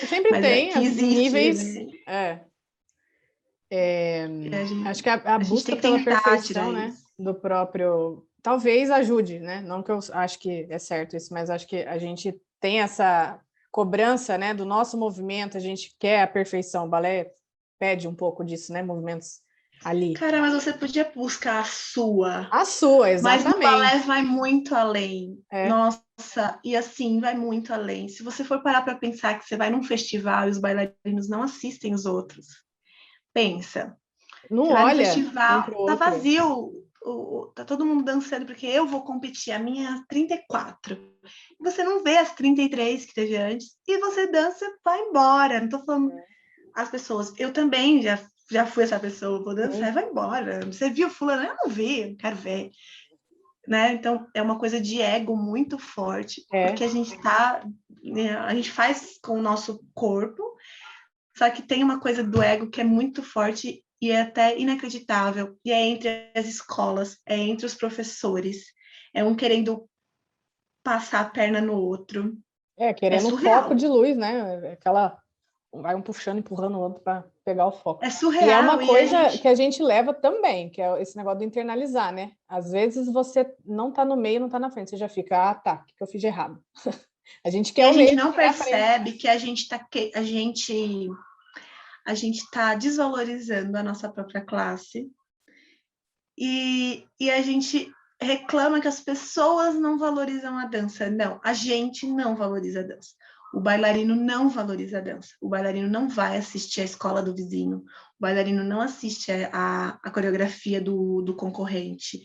Sempre Mas tem que existe, níveis. né? Acho que a A gente tem busca que pela tentar tirar perfeição, né, isso. do próprio, talvez ajude, né? Não que eu acho que é certo isso, mas acho que a gente tem essa cobrança, né, do nosso movimento, a gente quer a perfeição. O balé pede um pouco disso, né? Movimentos ali. Cara, mas você podia buscar a sua. A sua, Mas no balé exatamente. vai muito além. É. Nossa, e assim, vai muito além. Se você for parar para pensar que você vai num festival e os bailarinos não assistem os outros, pensa. Não Você vai no olha um festival, pro tá outro. vazio, tá todo mundo dançando porque eu vou competir, a minha 34. Você não vê as 33 que teve antes e você dança, vai embora. Não tô falando as pessoas. Eu também já fui essa pessoa, vou dançar e vai embora. Você viu fulano? Eu não vi, eu quero ver. Né? Então, é uma coisa de ego muito forte, porque a gente tá, né, a gente faz com o nosso corpo, só que tem uma coisa do ego que é muito forte e é até inacreditável, e é entre as escolas, é entre os professores, é um querendo passar a perna no outro. É Querendo um foco surreal. de luz, né? Aquela. Vai um puxando, empurrando o outro para pegar o foco. É E é uma surreal. coisa que a gente leva também, que é esse negócio do internalizar, né? Às vezes você não tá no meio, não tá na frente, você já fica, tá, o que eu fiz de errado? A gente E quer a o meio, gente não quer a frente. percebe que a gente tá desvalorizando a nossa própria classe. E a gente reclama que as pessoas não valorizam a dança. Não, a gente não valoriza a dança. O bailarino não valoriza a dança. O bailarino não vai assistir a escola do vizinho. O bailarino não assiste a coreografia do concorrente.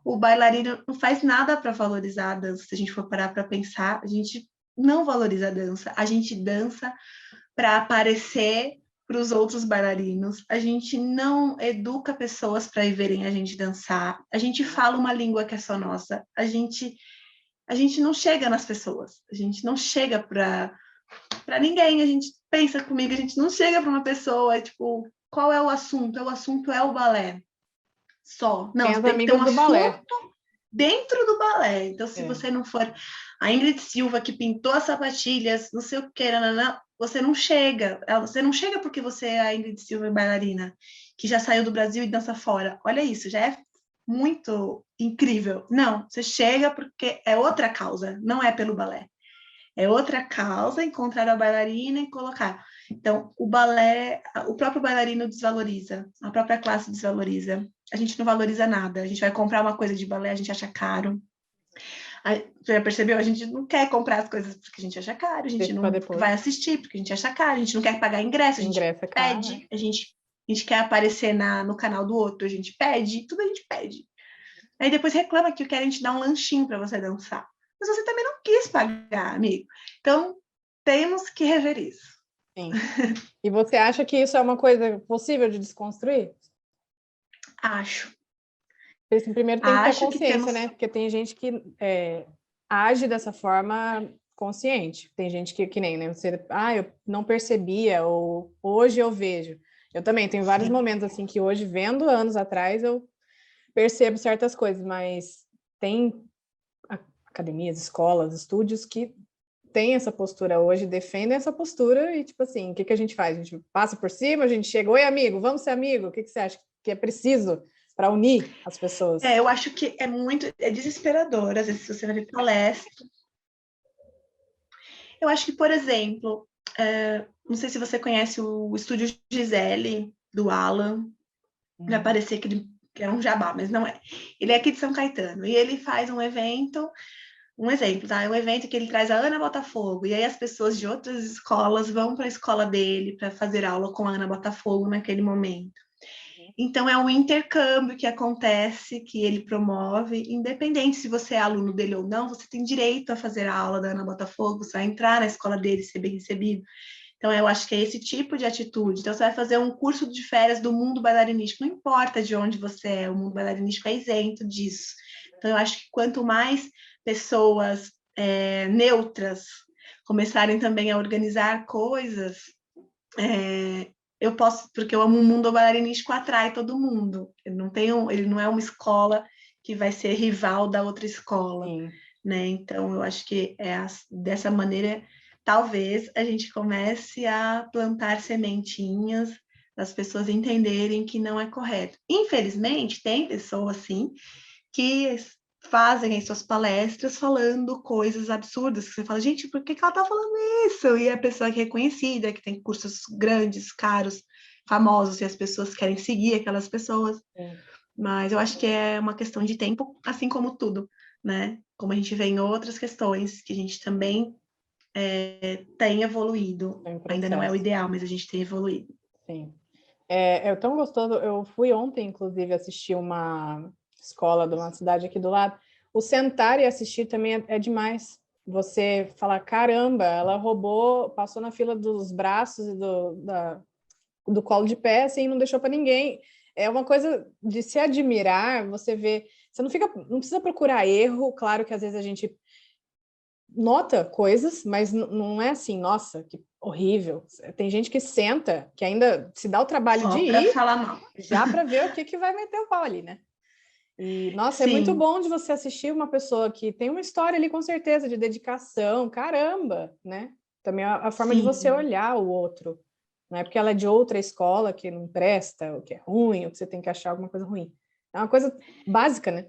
O bailarino não faz nada para valorizar a dança. Se a gente for parar para pensar, a gente não valoriza a dança. A gente dança para aparecer para os outros bailarinos, a gente não educa pessoas para ir verem a gente dançar, a gente fala uma língua que é só nossa, a gente não chega nas pessoas, a gente não chega para ninguém, a gente pensa comigo, a gente não chega para uma pessoa, tipo, qual é o assunto? O assunto é o balé. Só. Não, Tem você as tem que ter um amigas do balé. assunto dentro do balé. Então, se você não for a Ingrid Silva que pintou as sapatilhas, não sei o que, você não chega. Você não chega porque você é a Ingrid Silva bailarina, que já saiu do Brasil e dança fora. Olha isso, já é muito incrível. Não, você chega porque é outra causa, não é pelo balé. É outra causa encontrar a bailarina e colocar. Então, o balé, o próprio bailarino desvaloriza, a própria classe desvaloriza. A gente não valoriza nada. A gente vai comprar uma coisa de balé, a gente acha caro. Você já percebeu? A gente não quer comprar as coisas porque a gente acha caro, a gente não vai assistir porque a gente acha caro, a gente não quer pagar ingresso, a gente pede, a gente quer aparecer no canal do outro, a gente pede, tudo a gente pede. Aí depois reclama que querem te dar um lanchinho para você dançar. Mas você também não quis pagar, amigo. Então, temos que rever isso. Sim. E você acha que isso é uma coisa possível de desconstruir? Acho. Primeiro tem que ter consciência, né? Porque tem gente que age dessa forma consciente. Tem gente que nem, né? Você, eu não percebia, ou hoje eu vejo. Eu também tenho vários momentos assim que hoje, vendo anos atrás, eu percebo certas coisas, mas tem academias, escolas, estúdios que têm essa postura hoje, defendem essa postura e, tipo assim, o que a gente faz? A gente passa por cima, a gente chega, oi, amigo, vamos ser amigo? O que você acha que é preciso para unir as pessoas? Eu acho que é desesperador, às vezes, se você vai ver palestra. Eu acho que, por exemplo, não sei se você conhece o Estúdio Gisele, do Alan, vai parecer que é um jabá, mas não é. Ele é aqui de São Caetano, e ele faz um evento, um exemplo, tá? É um evento que ele traz a Ana Botafogo, e aí as pessoas de outras escolas vão para a escola dele para fazer aula com a Ana Botafogo naquele momento. Então, é um intercâmbio que acontece, que ele promove, independente se você é aluno dele ou não, você tem direito a fazer a aula da Ana Botafogo, você vai entrar na escola dele, ser bem recebido. Então, eu acho que é esse tipo de atitude. Então, você vai fazer um curso de férias do mundo bailarinístico, não importa de onde você é, o mundo bailarinístico é isento disso. Então, eu acho que quanto mais pessoas neutras começarem também a organizar coisas, eu posso, porque o mundo bailarinístico atrai todo mundo. Ele não é uma escola que vai ser rival da outra escola, né? Então, eu acho que dessa maneira, talvez a gente comece a plantar sementinhas das pessoas entenderem que não é correto. Infelizmente, tem pessoas, sim, que fazem as suas palestras falando coisas absurdas, que você fala, gente, por que ela tá falando isso? E a pessoa que é reconhecida, que tem cursos grandes, caros, famosos, e as pessoas querem seguir aquelas pessoas. Mas eu acho que é uma questão de tempo, assim como tudo. né? Como a gente vê em outras questões, que a gente também tem evoluído. Tem Ainda não é o processo. ideal, mas a gente tem evoluído. Sim. É tão gostoso. Eu fui ontem, inclusive, assistir uma escola de uma cidade aqui do lado. O sentar e assistir também é demais. Você falar, caramba, ela roubou, passou na fila dos braços e do colo de pé, assim, não deixou para ninguém. É uma coisa de se admirar, você vê. Você não precisa procurar erro, claro que às vezes a gente nota coisas, mas não é assim, nossa, que horrível. Tem gente que senta, que ainda se dá o trabalho de Só para ir, falar mal. já para ver o que vai meter o pau ali, né? E, nossa, é muito Sim, bom de você assistir uma pessoa que tem uma história ali, com certeza, de dedicação, caramba, né? Também a forma de você sim. olhar o outro. Não é porque ela é de outra escola que não presta, ou que é ruim, ou que você tem que achar alguma coisa ruim. É uma coisa básica, né?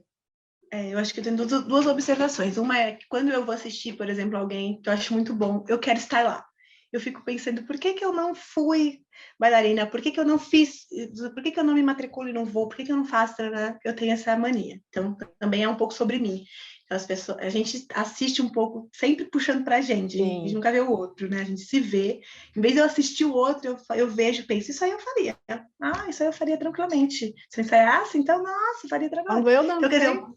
Eu acho que eu tenho duas observações. Uma é que quando eu vou assistir, por exemplo, alguém que eu acho muito bom, eu quero estar lá. Eu fico pensando, por que que eu não fui bailarina? Por que que eu não fiz? Por que que eu não me matriculo e não vou? Por que que eu não faço? Né? Eu tenho essa mania. Então, também é um pouco sobre mim. Então, as pessoas, a gente assiste um pouco, sempre puxando pra gente. A gente Sim. nunca vê o outro, né? A gente se vê. Em vez de eu assistir o outro, eu vejo, penso, isso aí eu faria. Ah, isso aí eu faria tranquilamente. Se eu ensaiasse, então, nossa, eu faria Quando tranquilamente. eu Então, quer dizer, dancei,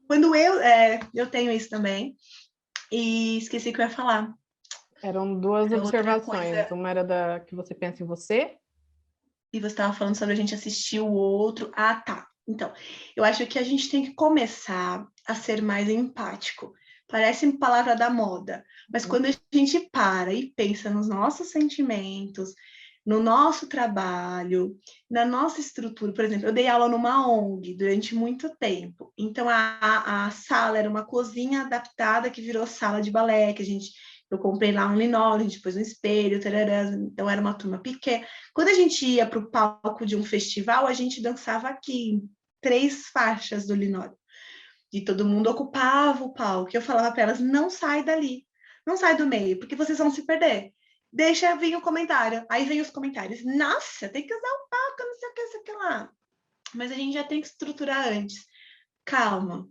quando eu tenho isso também, e esqueci o que eu ia falar. eram duas Era outra observações. coisa, Uma era da que você pensa em você. e você estava falando sobre a gente assistir o outro. Ah, tá. Então, eu acho que a gente tem que começar a ser mais empático. Parece palavra da moda, mas quando a gente para e pensa nos nossos sentimentos, no nosso trabalho, na nossa estrutura, por exemplo, eu dei aula numa ONG durante muito tempo, então a sala era uma cozinha adaptada que virou sala de balé, que eu comprei lá um linóleo, a gente pôs um espelho, tarará, então era uma turma pequena. Quando a gente ia para o palco de um festival, a gente dançava aqui, 3 faixas do linóleo. E todo mundo ocupava o palco. Eu falava para elas: não sai dali, não sai do meio, porque vocês vão se perder. Deixa vir o comentário. Aí vem os comentários. Nossa, tem que usar o palco, não sei o que, não sei o que lá. Mas a gente já tem que estruturar antes. Calma.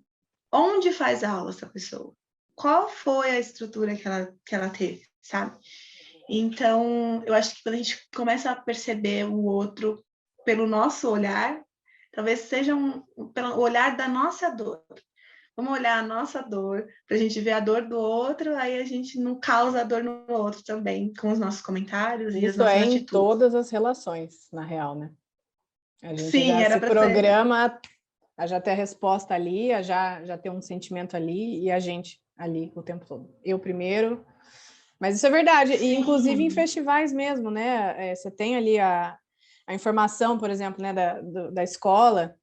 Onde faz aula essa pessoa? Qual foi a estrutura que ela teve, sabe? Então, eu acho que quando a gente começa a perceber o outro pelo nosso olhar, talvez seja pelo olhar da nossa dor. Vamos olhar a nossa dor, para a gente ver a dor do outro, aí a gente não causa a dor no outro também, com os nossos comentários e as Isso é nossas em atitudes. todas as relações, na real, né? A gente Sim, já era se para ser. programa a já ter a resposta ali, a já ter um sentimento ali e a gente ali o tempo todo. Eu primeiro. Mas isso é verdade. E, inclusive, em Sim, festivais mesmo, né? Você tem ali a informação, por exemplo, né, da escola.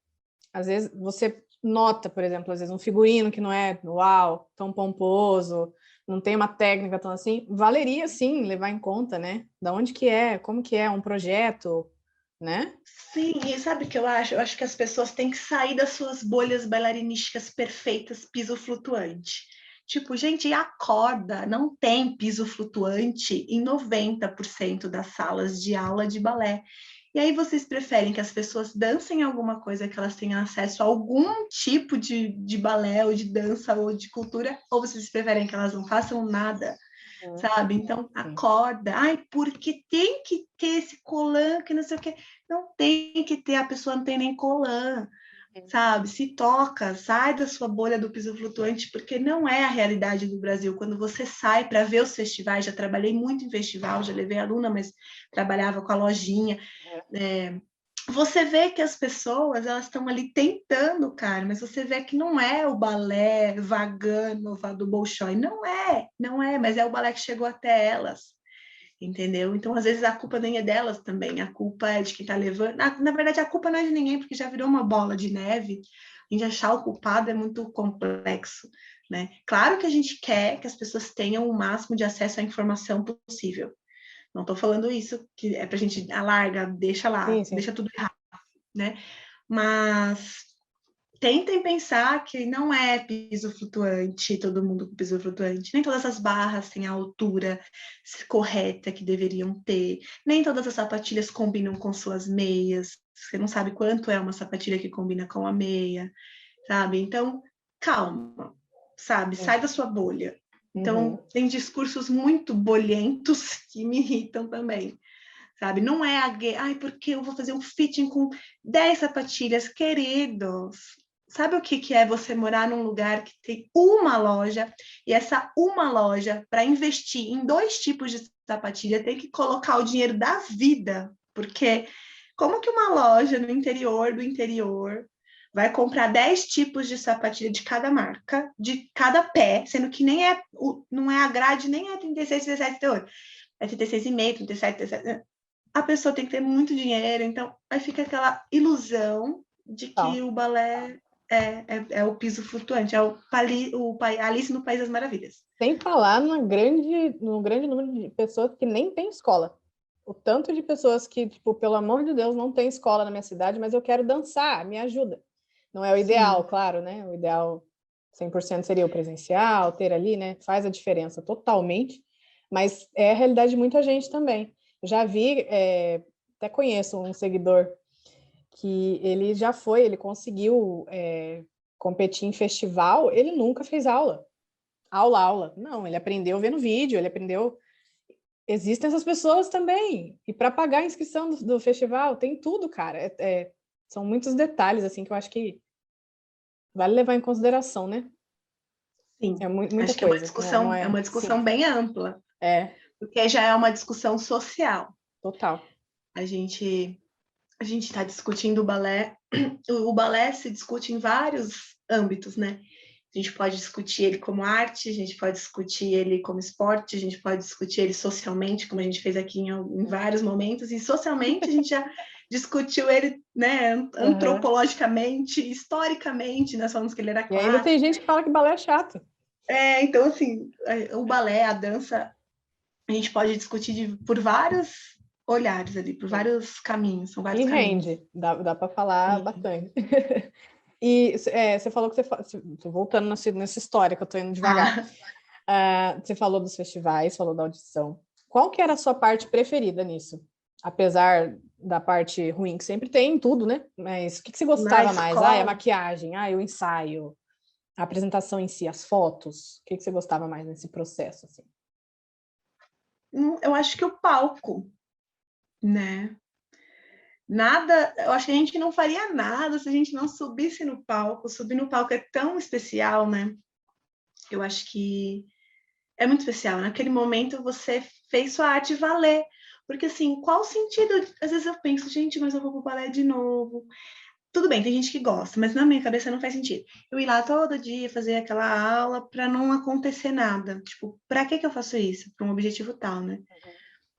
Às vezes você nota, por exemplo, às vezes um figurino que não é uau, tão pomposo, não tem uma técnica tão assim, valeria sim levar em conta, né? Da onde que é, como que é um projeto, né? sim, e sabe o que eu acho? Eu acho que as pessoas têm que sair das suas bolhas bailarinísticas perfeitas, piso flutuante. Tipo, gente, acorda, não tem piso flutuante em 90% das salas de aula de balé. E aí vocês preferem que as pessoas dancem alguma coisa, que elas tenham acesso a algum tipo de balé, ou de dança, ou de cultura, ou vocês preferem que elas não façam nada, sabe? Então, Sim. acorda. Ai, porque tem que ter esse colã, que não sei o quê. Não tem que ter, a pessoa não tem nem colã, sabe? Se toca, sai da sua bolha do piso flutuante, porque não é a realidade do Brasil. Quando você sai para ver os festivais, já trabalhei muito em festival, já levei aluna, mas trabalhava com a lojinha. Você vê que as pessoas elas estão ali tentando, cara, mas você vê que não é o balé vagano do Bolshoi, não é, mas é o balé que chegou até elas, entendeu? Então, às vezes, a culpa nem é delas também, a culpa é de quem tá levando. Na verdade, a culpa não é de ninguém, porque já virou uma bola de neve. A gente achar o culpado é muito complexo, né? Claro que a gente quer que as pessoas tenham o máximo de acesso à informação possível. Não estou falando isso, que é para a gente alarga, deixa lá, Sim, sim. deixa tudo errado, né? Mas tentem pensar que não é piso flutuante, todo mundo com piso flutuante. Nem todas as barras têm a altura correta que deveriam ter. Nem todas as sapatilhas combinam com suas meias. Você não sabe quanto é uma sapatilha que combina com a meia, sabe? Então, calma, sabe? Sai da sua bolha. Então, Uhum. tem discursos muito bolhentos que me irritam também, sabe? Não é ai, porque eu vou fazer um fitting com 10 sapatilhas, queridos. Sabe o que é você morar num lugar que tem uma loja, e essa uma loja, para investir em 2 tipos de sapatilha, tem que colocar o dinheiro da vida, porque como que uma loja no interior do interior vai comprar 10 tipos de sapatilha de cada marca, de cada pé, sendo que nem não é a grade, nem é 36, 37, 38. É 36,5, 37, 37. A pessoa tem que ter muito dinheiro, então aí fica aquela ilusão de que o balé é o piso flutuante, é Alice no País das Maravilhas. Sem falar no grande número de pessoas que nem tem escola. O tanto de pessoas que, tipo, pelo amor de Deus, não tem escola na minha cidade, mas eu quero dançar, me ajuda. Não é o ideal, Sim. claro, né? O ideal 100% seria o presencial, ter ali, né? Faz a diferença totalmente, mas é a realidade de muita gente também. Já vi, até conheço um seguidor que ele conseguiu competir em festival, ele nunca fez aula. Aula. Não, ele aprendeu vendo vídeo, ele aprendeu. Existem essas pessoas também. E para pagar a inscrição do festival, tem tudo, cara. São muitos detalhes, assim, que eu acho que vale levar em consideração, né? Sim, É muita acho que é uma coisa. Não discussão, é é uma discussão simples. bem ampla, É, porque já é uma discussão social. total. A gente está discutindo o balé se discute em vários âmbitos, né? A gente pode discutir ele como arte, a gente pode discutir ele como esporte, a gente pode discutir ele socialmente, como a gente fez aqui em vários momentos, e socialmente a gente já discutiu ele, né, antropologicamente, historicamente, nós falamos que ele era E ainda clássico. tem gente que fala que balé é chato. Então, assim, o balé, a dança, a gente pode discutir por vários olhares ali, por vários caminhos, são vários E caminhos. rende, dá para falar Sim. bastante. E você falou que voltando nessa história que eu estou indo devagar. Você falou dos festivais, falou da audição. Qual que era a sua parte preferida nisso? Apesar da parte ruim que sempre tem em tudo, né? Mas o que você Na gostava mais? A escola, maquiagem, o ensaio, a apresentação em si, as fotos. O que você gostava mais nesse processo? Assim? eu acho que o palco, né? Nada, eu acho que a gente não faria nada se a gente não subisse no palco. Subir no palco é tão especial, né? Eu acho que é muito especial. Naquele momento você fez sua arte valer. Porque assim, qual o sentido? Às vezes eu penso, gente, mas eu vou pro balé de novo. Tudo bem, tem gente que gosta, mas na minha cabeça não faz sentido. Eu ir lá todo dia fazer aquela aula para não acontecer nada. Tipo, para que eu faço isso? Para um objetivo tal, né?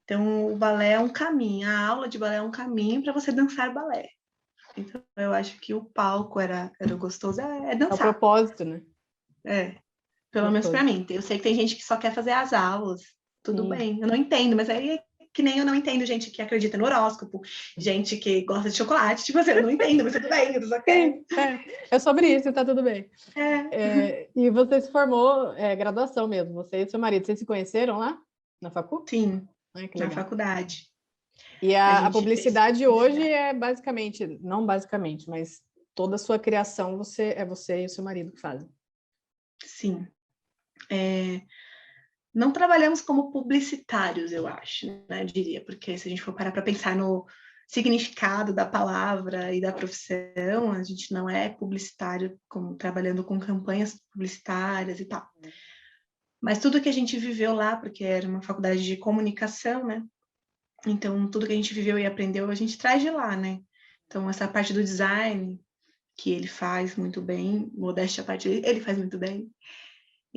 Então, o balé é um caminho, a aula de balé é um caminho para você dançar balé. Então, eu acho que o palco era gostoso, é É o dançar. propósito, né? Pelo menos para Gostoso. mim. Eu sei que tem gente que só quer fazer as aulas, tudo Sim. bem, eu não entendo, mas aí é que nem eu não entendo gente que acredita no horóscopo, gente que gosta de chocolate, tipo assim, eu não entendo, mas tudo bem, eu só quero. Sim, é sobre isso, tá tudo bem. E você se formou, graduação mesmo, você e seu marido, vocês se conheceram lá na facu? Sim, Que na legal. faculdade. E A a gente fez publicidade hoje publicidade. é basicamente, não basicamente, mas toda a sua criação você e o seu marido que fazem. Sim. Não trabalhamos como publicitários, eu acho, né? Eu diria, porque se a gente for parar para pensar no significado da palavra e da profissão, a gente não é publicitário trabalhando com campanhas publicitárias e tal. Mas tudo que a gente viveu lá, porque era uma faculdade de comunicação, né? Então, tudo que a gente viveu e aprendeu, a gente traz de lá, né? Então, essa parte do design, que ele faz muito bem, modéstia à parte, ele faz muito bem.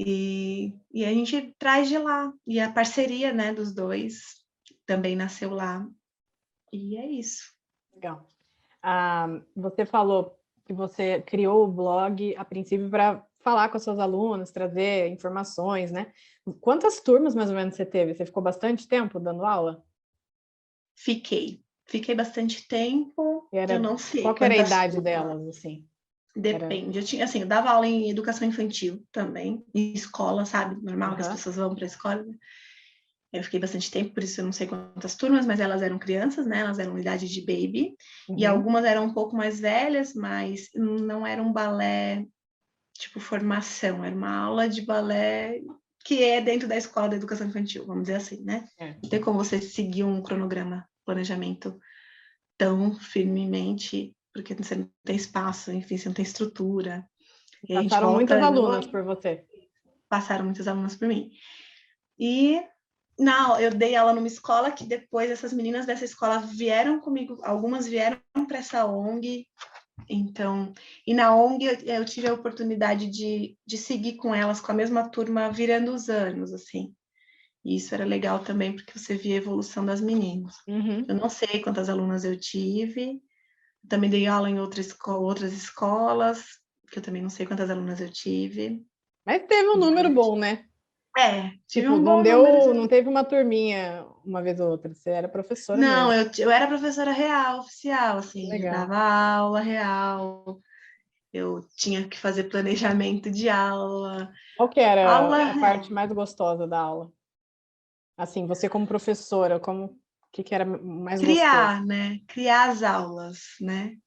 E a gente traz de lá. E a parceria, né, dos dois também nasceu lá. E é isso. Legal. Você falou que você criou o blog a princípio para falar com as suas alunas, trazer informações, né? Quantas turmas mais ou menos você teve? Você ficou bastante tempo dando aula? Fiquei bastante tempo. Eu não sei Qual que era a quantas idade turmas. delas, assim? Depende. Eu dava aula em educação infantil também, em escola, sabe? Normal, que as pessoas vão para a escola. Né? Eu fiquei bastante tempo, por isso eu não sei quantas turmas, mas elas eram crianças, né? Elas eram idade de baby. E algumas eram um pouco mais velhas, mas não era um balé tipo formação, era uma aula de balé que é dentro da escola da educação infantil, vamos dizer assim, né? Não tem como você seguir um cronograma, planejamento tão firmemente, porque você não tem espaço, enfim, você não tem estrutura. E a gente Passaram volta, muitas alunas por você. passaram muitas alunas por mim. E eu dei aula numa escola que depois essas meninas dessa escola vieram comigo, algumas vieram para essa ONG. Então, e na ONG eu tive a oportunidade de seguir com elas, com a mesma turma, virando os anos, assim. E isso era legal também, porque você via a evolução das meninas. Uhum. Eu não sei quantas alunas eu tive, também dei aula em outras escolas, que eu também não sei quantas alunas eu tive. Mas teve um número bom, né? Tive Tipo, um bom número. não teve uma turminha uma vez ou outra. Você era professora Não, mesmo. eu era professora real, oficial, assim, eu Legal. dava aula real, eu tinha que fazer planejamento de aula. Qual que era Aula a parte mais gostosa da aula? Assim, você como professora, o que era mais gostoso? criar, né? Criar as aulas, né?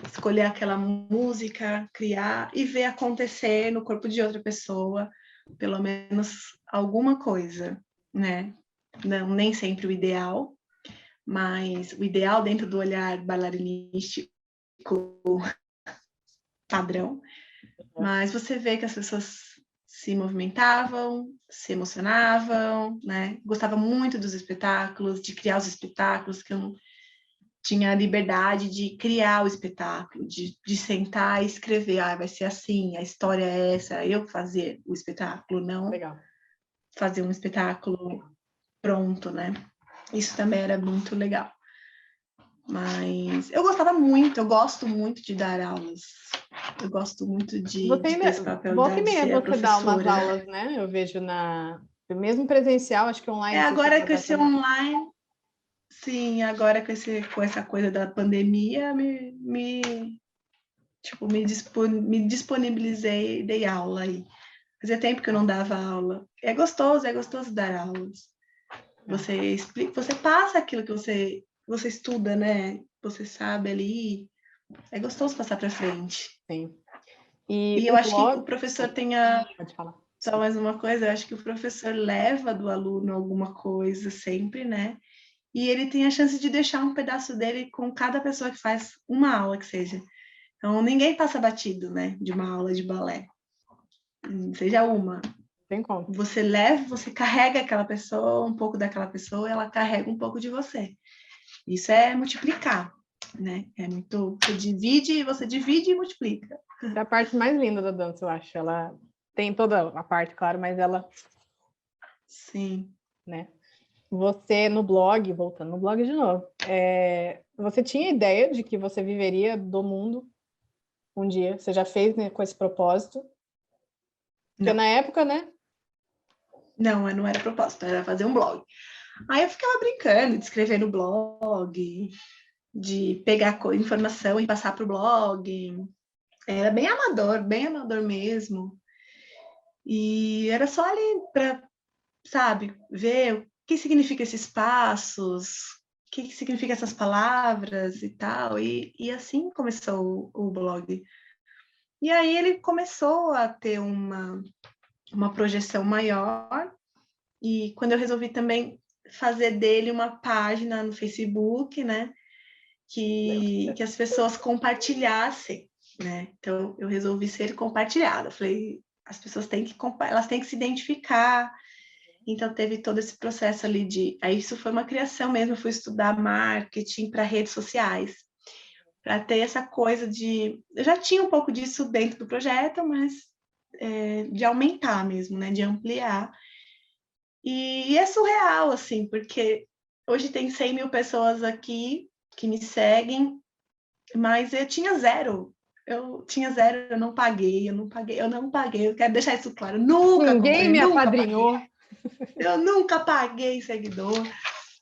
Escolher aquela música, criar e ver acontecer no corpo de outra pessoa, pelo menos alguma coisa, né? Não, nem sempre o ideal, mas o ideal dentro do olhar bailarinístico padrão. Mas você vê que as pessoas se movimentavam, se emocionavam, né? Gostava muito dos espetáculos, de criar os espetáculos, que eu não tinha a liberdade de criar o espetáculo, de sentar e escrever, vai ser assim, a história é essa, eu fazer o espetáculo, não Legal. fazer um espetáculo pronto, né? Isso também era muito legal. Mas eu gosto muito de dar aulas. Eu gosto muito de ter esse papel Volta e de meia ser a você dá umas professora. aulas, né? Eu vejo mesmo presencial, acho que online você Agora chega com esse bastante. online, sim, agora com essa coisa da pandemia, me disponibilizei e dei aula aí. Fazia tempo que eu não dava aula. É gostoso dar aulas. Você explica, você passa aquilo que você estuda, né? Você sabe ali. É gostoso passar para frente. Sim. E E eu o acho que o blog. professor Pode falar. só mais uma coisa, eu acho que o professor leva do aluno alguma coisa sempre, né? E ele tem a chance de deixar um pedaço dele com cada pessoa que faz uma aula que seja. Então, ninguém passa batido, né, de uma aula de balé. Seja uma. Tem como. Você carrega aquela pessoa, um pouco daquela pessoa, ela carrega um pouco de você. Isso é multiplicar, né? É muito. Você divide e multiplica. É a parte mais linda da dança, eu acho. Ela tem toda a parte, claro, mas ela, Sim. né? Você no blog, voltando no blog de novo, você tinha ideia de que você viveria do mundo um dia? Você já fez, né, com esse propósito? Porque Não. na época, né? Não era propósito, era fazer um blog. Aí eu ficava brincando de escrever no blog, de pegar informação e passar para o blog. Era bem amador mesmo. E era só ali para, sabe, ver o que significa esses passos, o que significa essas palavras e tal. E assim começou o blog. E aí ele começou a ter uma projeção maior. E quando eu resolvi também fazer dele uma página no Facebook, né? Que as pessoas compartilhassem, né? Então eu resolvi ser compartilhada. Falei, as pessoas elas têm que se identificar. Então teve todo esse processo ali aí isso foi uma criação mesmo, eu fui estudar marketing para redes sociais, para ter essa coisa eu já tinha um pouco disso dentro do projeto, mas de aumentar mesmo, né? De ampliar. E é surreal, assim, porque hoje tem 100 mil pessoas aqui que me seguem, mas eu tinha zero. Eu não paguei, eu quero deixar isso claro. Nunca Ninguém comprei, me nunca paguei. apadrinhou. Eu nunca paguei seguidor,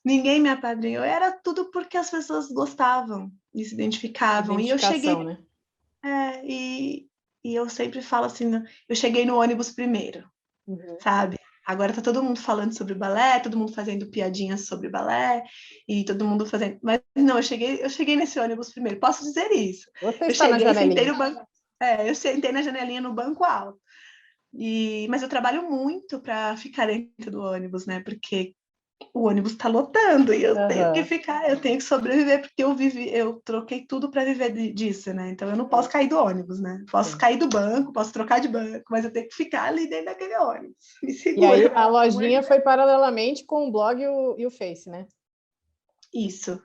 ninguém me apadrinhou. Era tudo porque as pessoas gostavam e se identificavam. E eu Identificação, cheguei, né? e eu sempre falo assim, eu cheguei no ônibus primeiro. Uhum. Sabe? Agora tá todo mundo falando sobre balé, todo mundo fazendo piadinhas sobre balé e todo mundo fazendo. Mas não, eu cheguei nesse ônibus primeiro. Posso dizer isso? Você Eu está na cheguei, sentei janelinha. no banco. Eu sentei na janelinha no banco alto. Mas eu trabalho muito para ficar dentro do ônibus, né? Porque o ônibus está lotando e eu tenho que ficar, eu tenho que sobreviver, porque eu troquei tudo para viver disso, né? Então eu não posso cair do ônibus, né? Posso cair do banco, posso trocar de banco, mas eu tenho que ficar ali dentro daquele ônibus. Me segura. E aí a lojinha foi paralelamente com o blog e o Face, né? Isso.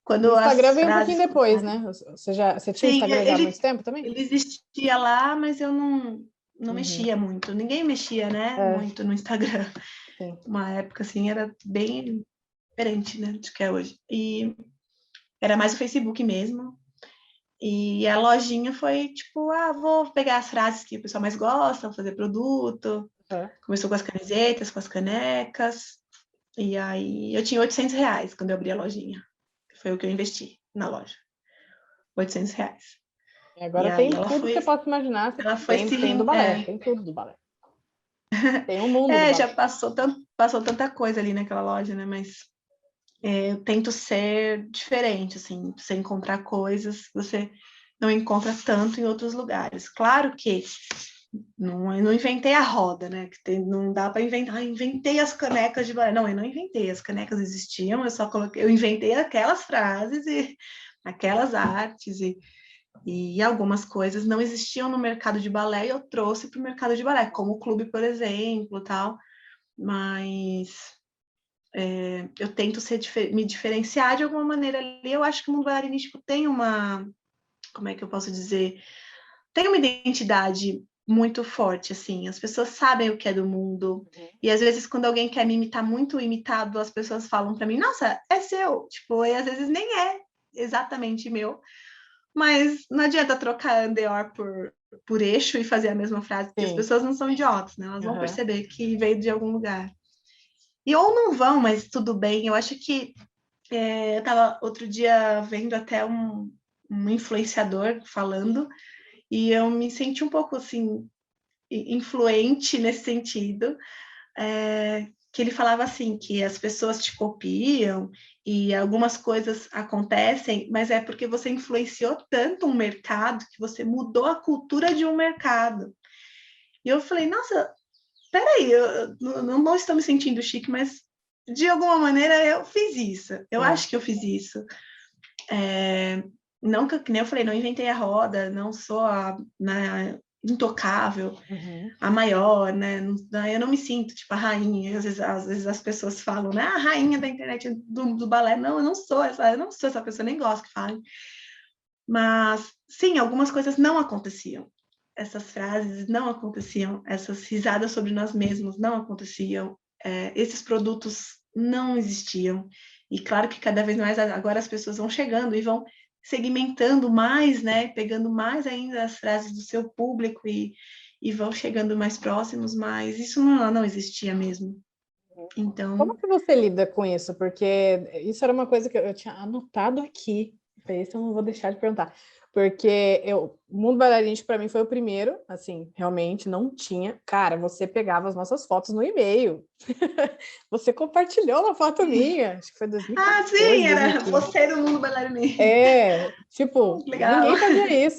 O Instagram veio um pouquinho depois, né? Você tinha o Instagram já há muito tempo também? Ele existia lá, mas eu não mexia muito. Ninguém mexia, né? Muito no Instagram. Sim. Uma época, assim, era bem diferente, né? Do que é hoje. E era mais o Facebook mesmo. E a lojinha foi tipo, vou pegar as frases que o pessoal mais gosta, vou fazer produto. Começou com as camisetas, com as canecas. E aí eu tinha R$800 quando eu abri a lojinha. Foi o que eu investi na loja. R$800. E agora tem tudo que você possa imaginar. Ela foi tem do balé, tem tudo do balé. Tem um mundo do balé. Já passou tanta coisa ali naquela loja, né? Mas eu tento ser diferente, assim, você encontrar coisas que você não encontra tanto em outros lugares. Claro que não inventei a roda, né? Não dá para inventar. Inventei as canecas de balé. Não, eu não inventei. As canecas existiam, eu inventei aquelas frases e aquelas artes e algumas coisas não existiam no mercado de balé e eu trouxe para o mercado de balé, como o clube, por exemplo, tal. Mas eu tento me diferenciar de alguma maneira ali. Eu acho que o mundo bailarinístico tem como é que eu posso dizer? Tem uma identidade muito forte, assim. As pessoas sabem o que é do mundo. E às vezes, quando alguém quer me imitar muito imitado, as pessoas falam para mim, nossa, é seu. Tipo, e às vezes nem é exatamente meu. Mas não adianta trocar Andeor por eixo e fazer a mesma frase, porque as pessoas não são idiotas, né? Elas vão perceber que veio de algum lugar. E ou não vão, mas tudo bem. Eu acho que eu estava outro dia vendo até um influenciador falando e eu me senti um pouco assim influente nesse sentido, que ele falava assim que as pessoas te copiam e algumas coisas acontecem, mas é porque você influenciou tanto um mercado que você mudou a cultura de um mercado. E eu falei, nossa, peraí, eu não estou me sentindo chique, mas de alguma maneira eu fiz isso. Eu acho que eu fiz isso. Não que nem eu falei, não inventei a roda, não sou a intocável, a maior, né? Eu não me sinto tipo a rainha. Às vezes as pessoas falam, né? A rainha da internet do balé. Não, eu não sou essa pessoa, nem gosto que falem. Mas sim, algumas coisas não aconteciam. Essas frases não aconteciam, essas risadas sobre nós mesmos não aconteciam, esses produtos não existiam. E claro que cada vez mais agora as pessoas vão chegando e vão segmentando mais, né? Pegando mais ainda as frases do seu público e vão chegando mais próximos, mas isso não existia mesmo. Então... Como que você lida com isso? Porque isso era uma coisa que eu tinha anotado aqui. Isso eu não vou deixar de perguntar. Porque o mundo bailarinístico, para mim, foi o primeiro, assim, realmente não tinha. Cara, você pegava as nossas fotos no e-mail. Você compartilhou uma foto minha, acho que foi 2014. sim, era você do mundo bailarínico. Tipo,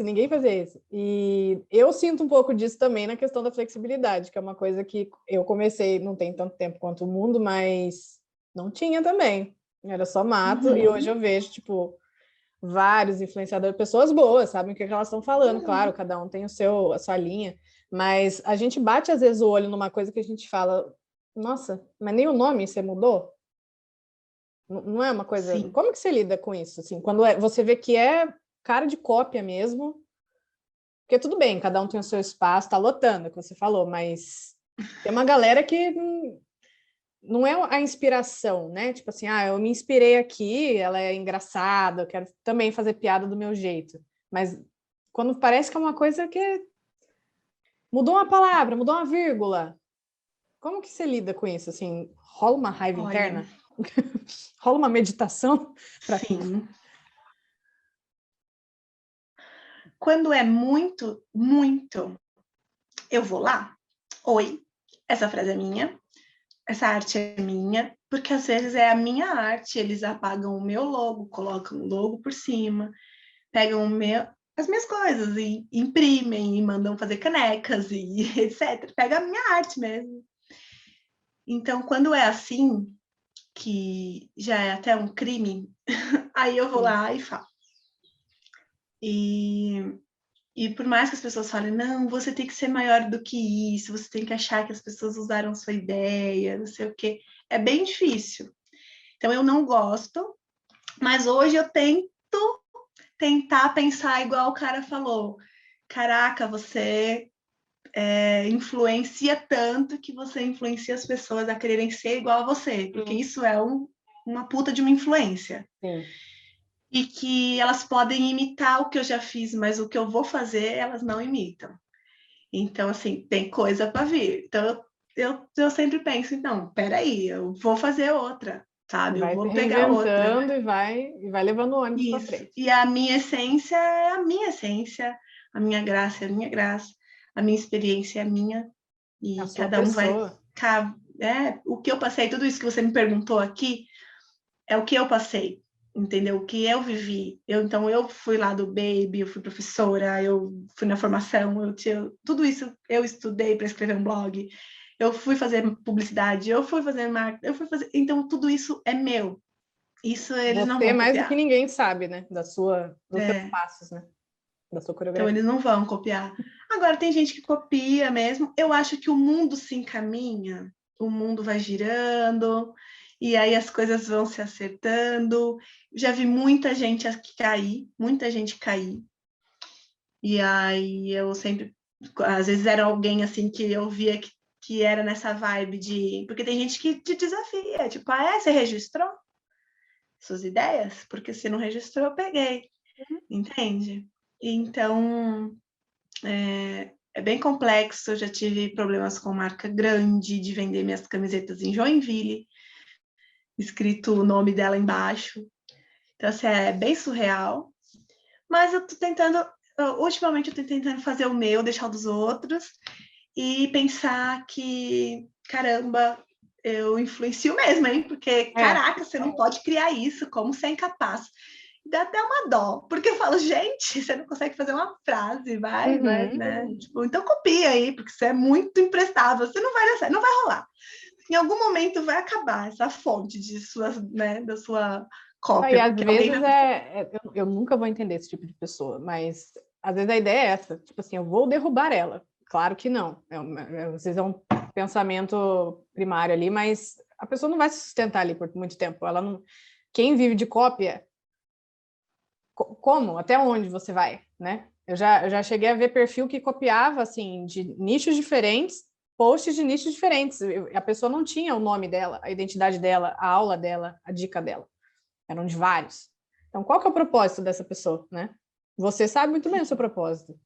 ninguém fazia isso. E eu sinto um pouco disso também na questão da flexibilidade, que é uma coisa que eu comecei, não tem tanto tempo quanto o mundo, mas não tinha também. Era só mato, e hoje eu vejo, tipo, vários influenciadores, pessoas boas, sabem o que elas estão falando, claro, cada um tem a sua linha, mas a gente bate às vezes o olho numa coisa que a gente fala, nossa, mas nem o nome você mudou? Não é uma coisa... Sim. Como que você lida com isso? Assim, quando você vê que é cara de cópia mesmo, porque tudo bem, cada um tem o seu espaço, tá lotando, que você falou, mas tem uma galera que não é a inspiração, né? Tipo assim, eu me inspirei aqui, ela é engraçada, eu quero também fazer piada do meu jeito. Mas quando parece que é uma coisa que mudou uma palavra, mudou uma vírgula, como que você lida com isso? Assim, rola uma raiva interna? Rola uma meditação? Sim. Quando é muito, muito, eu vou lá. Oi, essa frase é minha. Essa arte é minha, porque às vezes é a minha arte, eles apagam o meu logo, colocam o logo por cima, pegam as minhas coisas, e imprimem, e mandam fazer canecas, e etc. Pega a minha arte mesmo. Então, quando é assim, que já é até um crime, aí eu vou lá e falo. E por mais que as pessoas falem, não, você tem que ser maior do que isso, você tem que achar que as pessoas usaram sua ideia, não sei o quê, é bem difícil. Então, eu não gosto, mas hoje eu tento tentar pensar igual o cara falou. Caraca, você influencia tanto que você influencia as pessoas a quererem ser igual a você, porque isso é uma puta de uma influência. Sim. E que elas podem imitar o que eu já fiz, mas o que eu vou fazer, elas não imitam. Então, assim, tem coisa para vir. Então, eu sempre penso, então, peraí, eu vou fazer outra, sabe? Eu Vai se vou pegar outra. reinventando e vai levando o ônibus para Isso. frente. E a minha essência é a minha essência, a minha graça é a minha graça, a minha experiência é a minha, e A sua cada um vai... pessoa. o que eu passei, tudo isso que você me perguntou aqui, é o que eu passei, entendeu? O que eu vivi. Então, eu fui lá do Baby, eu fui professora, eu fui na formação, tudo isso eu estudei para escrever um blog, eu fui fazer publicidade, eu fui fazer marketing, então, tudo isso é meu. Isso eles não Você vão mais do que copiar. ninguém sabe, né? Dos seus passos, né? Da sua Então, coreografia. eles não vão copiar. Agora, tem gente que copia mesmo. Eu acho que o mundo se encaminha, o mundo vai girando, e aí as coisas vão se acertando. Já vi muita gente cair, muita gente cair. E aí eu sempre, às vezes era alguém assim que eu via que era nessa vibe de... Porque tem gente que te desafia, tipo, você registrou suas ideias? Porque se não registrou, eu peguei. Entende? Então, é bem complexo. Eu já tive problemas com marca grande de vender minhas camisetas em Joinville, escrito o nome dela embaixo. Então, assim, é bem surreal. Mas eu tô tentando, ultimamente eu tô tentando fazer o meu, deixar o dos outros, e pensar que, caramba, eu influencio mesmo, hein? Porque, caraca, você não pode criar isso, como você é incapaz. Dá até uma dó, porque eu falo, gente, você não consegue fazer uma frase, vai, né? Tipo, então copia aí, porque você é muito imprestável, você não vai dar certo, não vai rolar. Em algum momento vai acabar essa fonte de suas, né, da sua E cópia, às porque alguém vezes vai... eu nunca vou entender esse tipo de pessoa, mas às vezes a ideia é essa, tipo assim, eu vou derrubar ela. Claro que não. Às vezes é um pensamento primário ali, mas a pessoa não vai se sustentar ali por muito tempo. Ela não. Quem vive de cópia, como? Até onde você vai, né? Eu já cheguei a ver perfil que copiava assim de nichos diferentes, posts de nichos diferentes. A pessoa não tinha o nome dela, a identidade dela, a aula dela, a dica dela. Eram de vários. Então, qual que é o propósito dessa pessoa, né? Você sabe muito bem o seu propósito.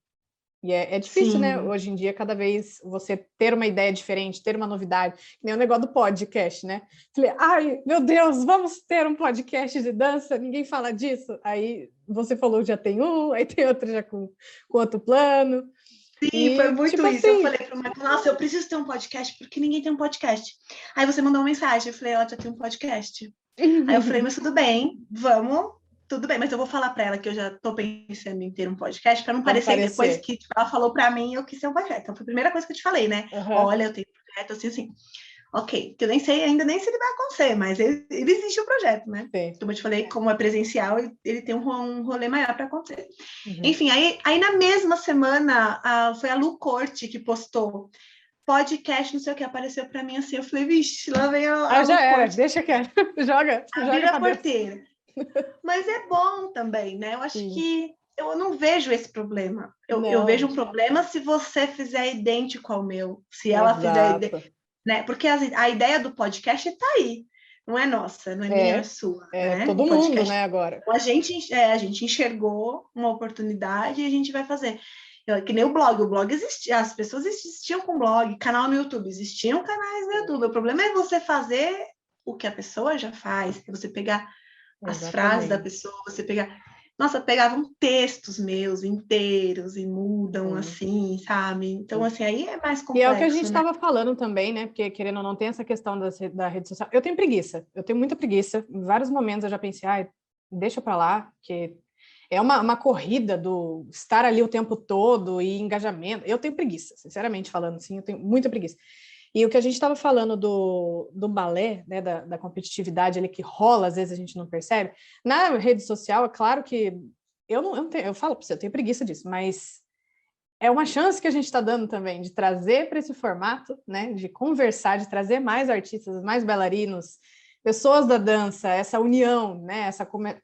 E é difícil, né? Sim. Hoje em dia, cada vez você ter uma ideia diferente, ter uma novidade, que nem o negócio do podcast, né? Falei, ai, meu Deus, vamos ter um podcast de dança, ninguém fala disso. Aí você falou já tem um, aí tem outro já com outro plano. Sim, foi muito tipo isso. assim, Eu falei para o Marco, nossa, eu preciso ter um podcast, porque ninguém tem um podcast. Aí você mandou uma mensagem, eu falei, ela já tem um podcast. Aí eu falei, mas tudo bem, vamos, tudo bem, mas eu vou falar para ela que eu já estou pensando em ter um podcast, para não parecer que depois que ela falou para mim, eu quis ter um podcast. Então foi a primeira coisa que eu te falei, né? Olha, eu tenho um projeto assim. Ok, que eu nem sei ainda nem se ele vai acontecer, mas ele existe o projeto, né? Como eu te falei, como é presencial, ele tem um rolê maior para acontecer. Enfim, aí na mesma semana, foi a Lu Corte que postou podcast, não sei o que, apareceu para mim assim, eu falei, vixe, lá vem a já Lu era, Corte. deixa quieto, joga Vira a porteira. Mas é bom também, né? Eu acho que eu não vejo esse problema. Eu vejo um problema se você fizer idêntico ao meu, se ela fizer, né? Porque a ideia do podcast está aí. Não é nossa, não é minha, é sua. É né? todo mundo, né, agora. Então, a gente enxergou uma oportunidade e a gente vai fazer. Que nem o blog existia, as pessoas existiam com blog, canal no YouTube, existiam canais no YouTube. O problema é você fazer o que a pessoa já faz, é você pegar as frases da pessoa, você pegar... Nossa, pegavam textos meus inteiros e mudam assim, sabe? Então, assim, aí é mais complexo. E é o que a gente estava falando também, né? Porque, querendo ou não, tem essa questão da rede social. Eu tenho preguiça, eu tenho muita preguiça. Em vários momentos eu já pensei, deixa para lá, que é uma corrida do estar ali o tempo todo e engajamento. Eu tenho preguiça, sinceramente falando assim, eu tenho muita preguiça. E o que a gente estava falando do balé, né, da competitividade ali que rola, às vezes a gente não percebe. Na rede social, é claro que eu não tenho, eu falo para você, eu tenho preguiça disso, mas é uma chance que a gente está dando também de trazer para esse formato, né, de conversar, de trazer mais artistas, mais bailarinos, pessoas da dança, essa união, né,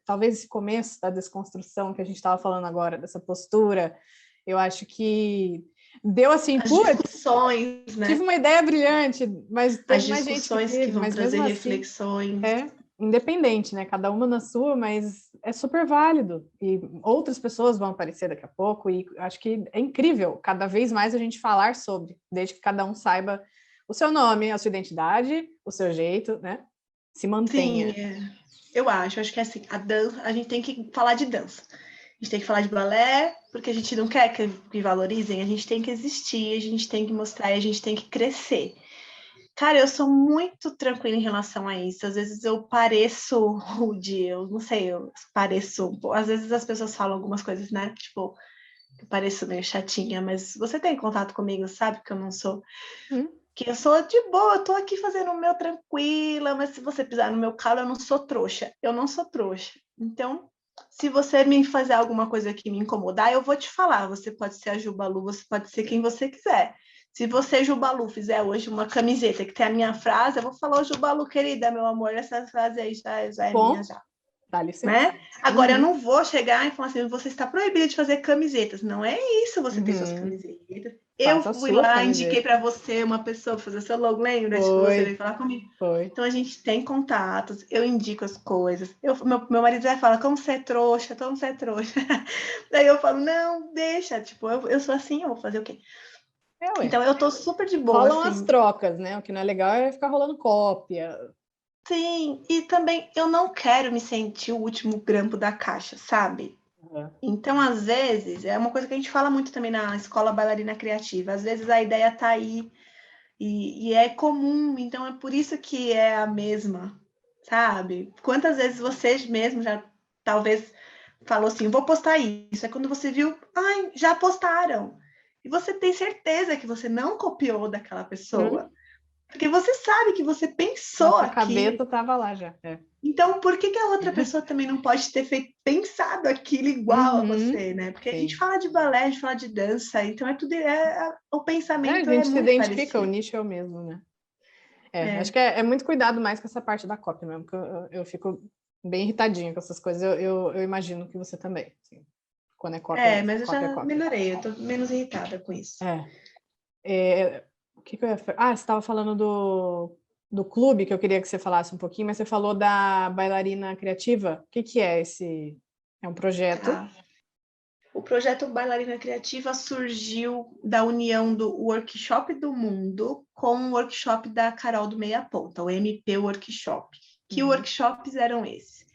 talvez esse começo da desconstrução que a gente estava falando agora, dessa postura, eu acho que deu assim, As putz, discussões, né? tive uma ideia brilhante, mas As teve mais gente que discussões que teve, vão mas trazer mesmo assim, reflexões. independente, né? Cada uma na sua, mas é super válido. E outras pessoas vão aparecer daqui a pouco, e acho que é incrível cada vez mais a gente falar sobre, desde que cada um saiba o seu nome, a sua identidade, o seu jeito, né? Se mantenha. Sim, eu acho que é assim, a dança, a gente tem que falar de dança. A gente tem que falar de balé, porque a gente não quer que valorizem, a gente tem que existir, a gente tem que mostrar e a gente tem que crescer. Cara, eu sou muito tranquila em relação a isso. Às vezes eu pareço rude, eu não sei, eu pareço. Às vezes as pessoas falam algumas coisas, né? Tipo, eu pareço meio chatinha, mas você tem contato comigo, sabe que eu não sou. Que eu sou de boa, eu tô aqui fazendo o meu tranquila, mas se você pisar no meu calo, eu não sou trouxa. Eu não sou trouxa. Então, se você me fazer alguma coisa que me incomodar, eu vou te falar. Você pode ser a Jubalu, você pode ser quem você quiser. Se você, Jubalu, fizer hoje uma camiseta que tem a minha frase, eu vou falar, ô Jubalu, querida, meu amor, essa frase aí já é minha Bom, já. dá licença. Né? Agora, eu não vou chegar e falar assim, você está proibida de fazer camisetas. Não é isso, você tem suas camisetas. Eu Faça a fui sua lá, camiseta. indiquei para você uma pessoa fazer seu logo, lembra de que você veio Foi, falar comigo? foi. Então, a gente tem contatos, eu indico as coisas. Meu marido já fala, como você é trouxa, como você é trouxa. Daí eu falo, não, deixa, tipo, eu sou assim, eu vou fazer o quê? Ué. Então, eu tô super de boa, Rolam as assim. trocas, né? O que não é legal é ficar rolando cópia. Sim, e também eu não quero me sentir o último grampo da caixa, sabe? Então, às vezes, é uma coisa que a gente fala muito também na escola bailarina criativa. Às vezes a ideia está aí e é comum, então é por isso que é a mesma, sabe? Quantas vezes você mesmo já talvez falou assim, vou postar isso. É quando você viu, ai, já postaram. E você tem certeza que você não copiou daquela pessoa. Porque você sabe que você Na pensou sua aquilo. cabeça tava lá já. Então, por que a outra pessoa também não pode ter pensado aquilo igual a você, né? Porque a gente Sim. fala de balé, a gente fala de dança, então o A pensamento é gente se muito identifica, o parecido. nicho é o mesmo, né? Acho que é muito cuidado mais com essa parte da cópia mesmo, porque eu fico bem irritadinha com essas coisas. Eu imagino que você também, assim, quando é cópia, Mas eu cópia, já cópia. melhorei, eu tô menos irritada com isso. O que eu ia falar? Você estava falando do clube, que eu queria que você falasse um pouquinho, mas você falou da bailarina criativa. O que é esse? É um projeto? Tá. O projeto Bailarina Criativa surgiu da união do Workshop do Mundo com o workshop da Carol do Meia Ponta, o MP Workshop. Que workshops eram esses?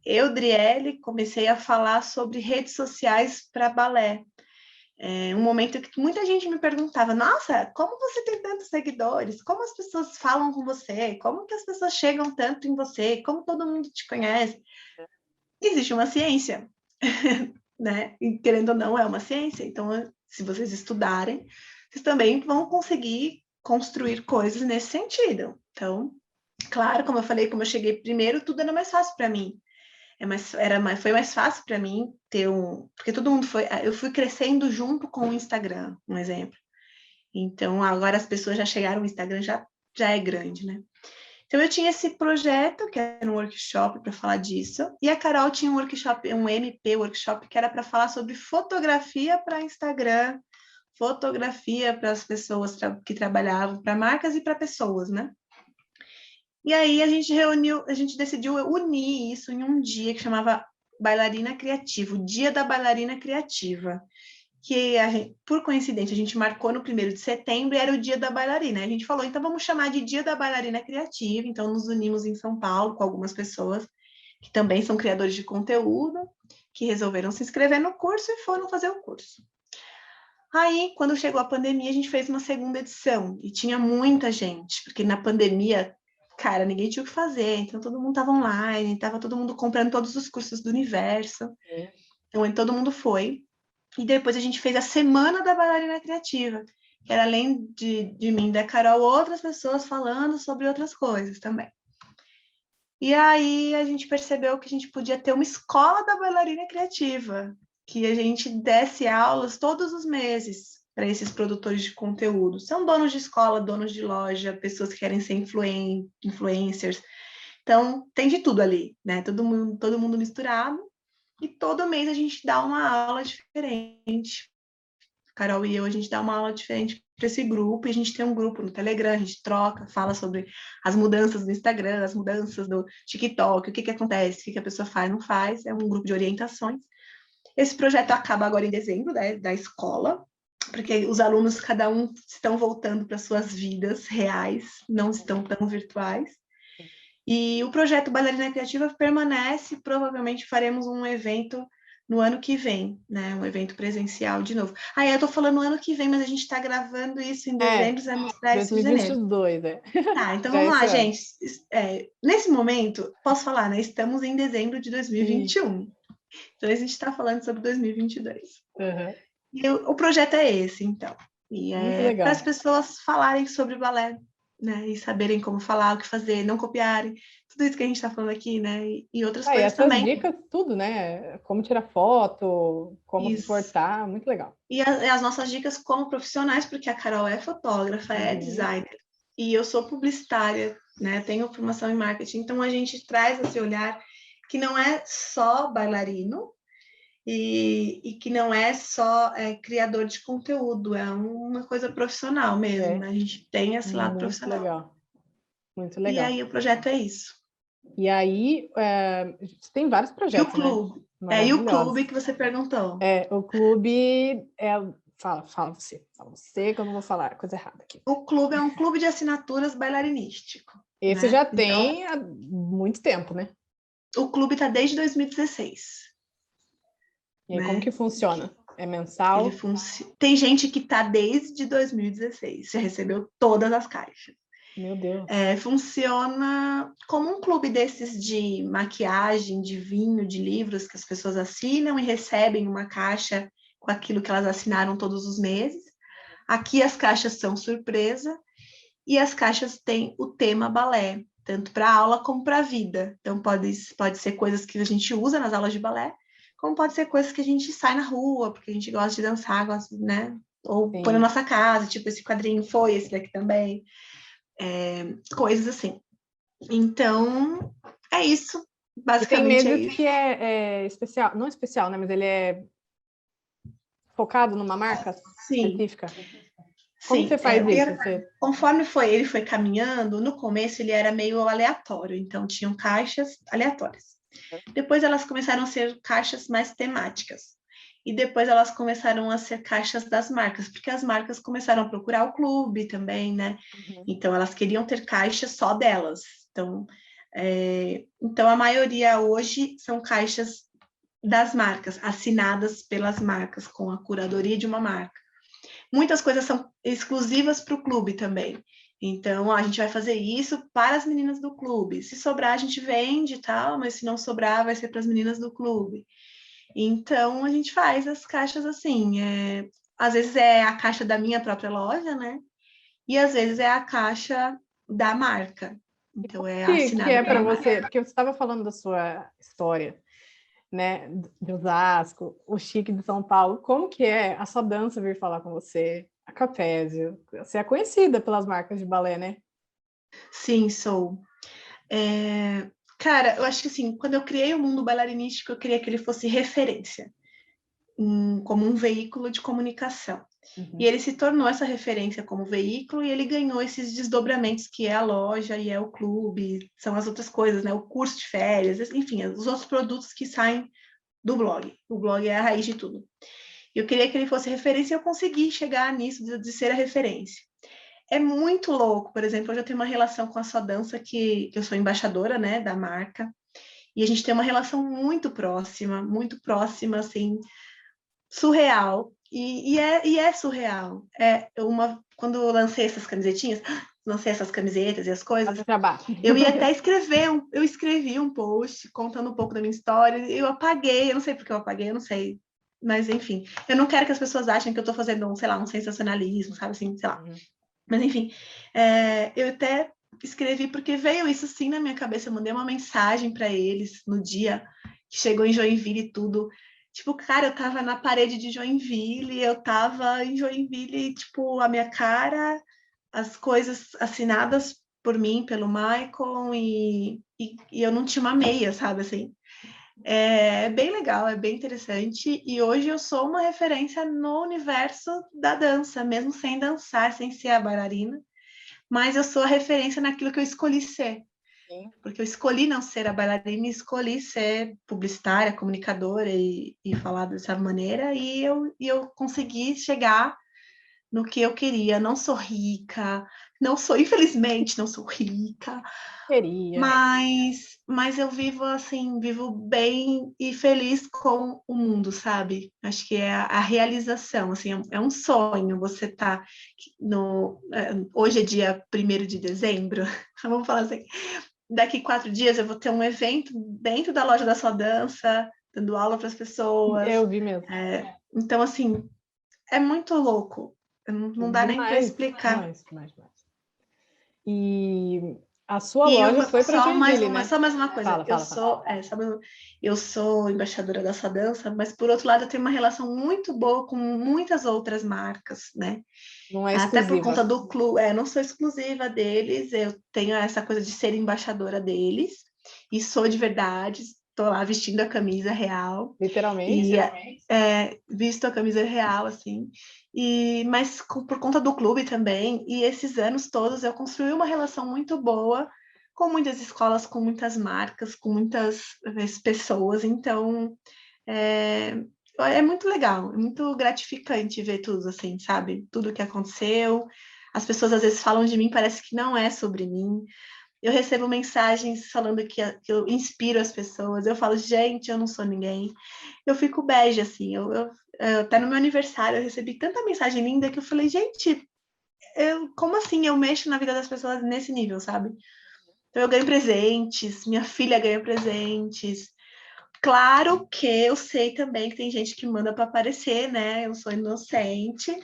Eu, Driele, comecei a falar sobre redes sociais para balé. Um momento que muita gente me perguntava, nossa, como você tem tantos seguidores? Como as pessoas falam com você? Como que as pessoas chegam tanto em você? Como todo mundo te conhece? Existe uma ciência, né? E querendo ou não, é uma ciência. Então, se vocês estudarem, vocês também vão conseguir construir coisas nesse sentido. Então, claro, como eu falei, como eu cheguei primeiro, tudo era mais fácil para mim. Foi mais fácil para mim ter porque todo mundo eu fui crescendo junto com o Instagram, um exemplo. Então, agora as pessoas já chegaram, o Instagram já é grande, né? Então, eu tinha esse projeto, que era um workshop para falar disso, e a Carol tinha um workshop, um MP workshop, que era para falar sobre fotografia para Instagram, fotografia para as pessoas que trabalhavam, para marcas e para pessoas, né? E aí a gente decidiu unir isso em um dia que chamava Bailarina Criativa, o Dia da Bailarina Criativa, que por coincidência a gente marcou no 1º de setembro e era o Dia da Bailarina. A gente falou, então vamos chamar de Dia da Bailarina Criativa, então nos unimos em São Paulo com algumas pessoas que também são criadores de conteúdo, que resolveram se inscrever no curso e foram fazer o curso. Aí, quando chegou a pandemia, a gente fez uma segunda edição e tinha muita gente, porque na pandemia, cara, ninguém tinha o que fazer, então todo mundo estava online, estava todo mundo comprando todos os cursos do universo. Então, todo mundo foi. E depois a gente fez a Semana da Bailarina Criativa, que era além de mim e da Carol, outras pessoas falando sobre outras coisas também. E aí a gente percebeu que a gente podia ter uma escola da bailarina criativa, que a gente desse aulas todos os meses para esses produtores de conteúdo. São donos de escola, donos de loja, pessoas que querem ser influencers. Então, tem de tudo ali, né? Todo mundo misturado. E todo mês a gente dá uma aula diferente. Carol e eu, a gente dá uma aula diferente para esse grupo, e a gente tem um grupo no Telegram, a gente troca, fala sobre as mudanças do Instagram, as mudanças do TikTok, o que acontece, o que a pessoa faz, não faz, é um grupo de orientações. Esse projeto acaba agora em dezembro, né, da escola, porque os alunos, cada um, estão voltando para suas vidas reais, não estão tão virtuais. E o projeto Bailarina Criativa permanece, provavelmente faremos um evento no ano que vem, né? Um evento presencial de novo. Eu tô falando no ano que vem, mas a gente está gravando isso em dezembro, vai mostrar isso em janeiro. 2022, né? Tá, então vamos lá, gente. Nesse momento, posso falar, né? Estamos em dezembro de 2021. Então, a gente está falando sobre 2022. Uhum. E o projeto é esse, então. E é para as pessoas falarem sobre balé, né? E saberem como falar, o que fazer, não copiarem. Tudo isso que a gente está falando aqui, né? E outras coisas essas também. Dicas, tudo, né? Como tirar foto, como se portar, muito legal. E as nossas dicas como profissionais, porque a Carol é fotógrafa, é designer, e eu sou publicitária, né? Tenho formação em marketing, então a gente traz esse olhar que não é só bailarino, e que não é só criador de conteúdo, é uma coisa profissional mesmo, né? A gente tem esse lado profissional. Legal. Muito legal. E aí o projeto é isso. E aí, tem vários projetos, e o clube, né? E o clube que você perguntou. O clube Fala você que eu não vou falar coisa errada aqui. O clube é um clube de assinaturas bailarinístico. Esse, né? Já tem há muito tempo, né? O clube está desde 2016. E aí, como que funciona? É mensal? Tem gente que está desde 2016, já recebeu todas as caixas. Meu Deus. Funciona como um clube desses de maquiagem, de vinho, de livros, que as pessoas assinam e recebem uma caixa com aquilo que elas assinaram todos os meses. Aqui as caixas são surpresa, e as caixas têm o tema balé, tanto para a aula como para a vida. Então, pode ser coisas que a gente usa nas aulas de balé, como pode ser coisas que a gente sai na rua, porque a gente gosta de dançar, né? Ou põe na nossa casa, tipo, esse quadrinho foi, esse daqui também. Coisas assim. Então, é isso. Basicamente é isso. Que é especial, não especial, né? Mas ele é focado numa marca específica? Como você faz isso? Conforme ele foi caminhando, no começo ele era meio aleatório, então tinham caixas aleatórias. Depois elas começaram a ser caixas mais temáticas. E depois elas começaram a ser caixas das marcas, porque as marcas começaram a procurar o clube também, né? Então elas queriam ter caixas só delas. Então a maioria hoje são caixas das marcas, assinadas pelas marcas, com a curadoria de uma marca. Muitas coisas são exclusivas para o clube também. Então, a gente vai fazer isso para as meninas do clube. Se sobrar, a gente vende e tal, mas se não sobrar, vai ser para as meninas do clube. Então, a gente faz as caixas assim. Às vezes é a caixa da minha própria loja, né? E às vezes é a caixa da marca. Então, assinada. Que é para você? Porque você estava falando da sua história, né, de Osasco, o chique de São Paulo. Como que é a sua dança vir falar com você? A Capésio, você é conhecida pelas marcas de balé, né? Sim, sou. Cara, eu acho que assim, quando eu criei o mundo bailarinístico, eu queria que ele fosse referência, como um veículo de comunicação. E ele se tornou essa referência como veículo, e ele ganhou esses desdobramentos, que é a loja e é o clube, são as outras coisas, né? O curso de férias, enfim, os outros produtos que saem do blog. O blog é a raiz de tudo. Eu queria que ele fosse referência, e eu consegui chegar nisso, de ser a referência. É muito louco. Por exemplo, eu já tenho uma relação com a Só Dança, que eu sou embaixadora, né, da marca, e a gente tem uma relação muito próxima, assim, surreal. E é surreal. Quando eu lancei essas camisetinhas, lancei essas camisetas e as coisas, Faz o jabá. eu ia até eu escrevi um post contando um pouco da minha história, eu apaguei, eu não sei porque eu apaguei, eu não sei, mas enfim, eu não quero que as pessoas achem que eu tô fazendo, sei lá, um sensacionalismo, sabe, assim, sei lá. Mas enfim, eu até escrevi porque veio isso sim na minha cabeça, eu mandei uma mensagem para eles no dia que chegou em Joinville e tudo. Tipo, cara, eu tava na parede de Joinville, eu tava em Joinville, tipo, a minha cara, as coisas assinadas por mim, pelo Michael, e eu não tinha uma meia, sabe, assim. É bem legal, é bem interessante, e hoje eu sou uma referência no universo da dança, mesmo sem dançar, sem ser a bailarina, mas eu sou a referência naquilo que eu escolhi ser. Sim. Porque eu escolhi não ser a bailarina, escolhi ser publicitária, comunicadora e falar dessa maneira, e eu consegui chegar no que eu queria. Não sou rica, não sou, infelizmente, não sou rica, Queria. mas eu vivo assim, vivo bem e feliz com o mundo, sabe? Acho que é a realização, assim, é um sonho você tá no... Hoje é dia 1º de dezembro, vamos falar assim, daqui 4 dias eu vou ter um evento dentro da loja da sua dança, dando aula para as pessoas. Eu vi mesmo. Então, assim, é muito louco. Não dá nem para Demais, explicar. demais. E a sua E loja foi para Joinville, né? só mais uma coisa. Fala. Eu sou embaixadora da sua dança, mas por outro lado eu tenho uma relação muito boa com muitas outras marcas, né? Não é Até por conta exclusiva. do clube, não sou exclusiva deles, eu tenho essa coisa de ser embaixadora deles, e sou de verdade, estou lá vestindo a camisa real. Literalmente. E visto a camisa real, assim. Mas por conta do clube também, e esses anos todos eu construí uma relação muito boa com muitas escolas, com muitas marcas, com muitas pessoas, então é muito legal, é muito gratificante ver tudo, assim, sabe? Tudo que aconteceu. As pessoas às vezes falam de mim, parece que não é sobre mim. Eu recebo mensagens falando que eu inspiro as pessoas. Eu falo, gente, eu não sou ninguém. Eu fico bege, assim. Até no meu aniversário eu recebi tanta mensagem linda que eu falei, gente, como assim eu mexo na vida das pessoas nesse nível, sabe? Então eu ganho presentes, minha filha ganha presentes. Claro que eu sei também que tem gente que manda para aparecer, né? Eu sou inocente,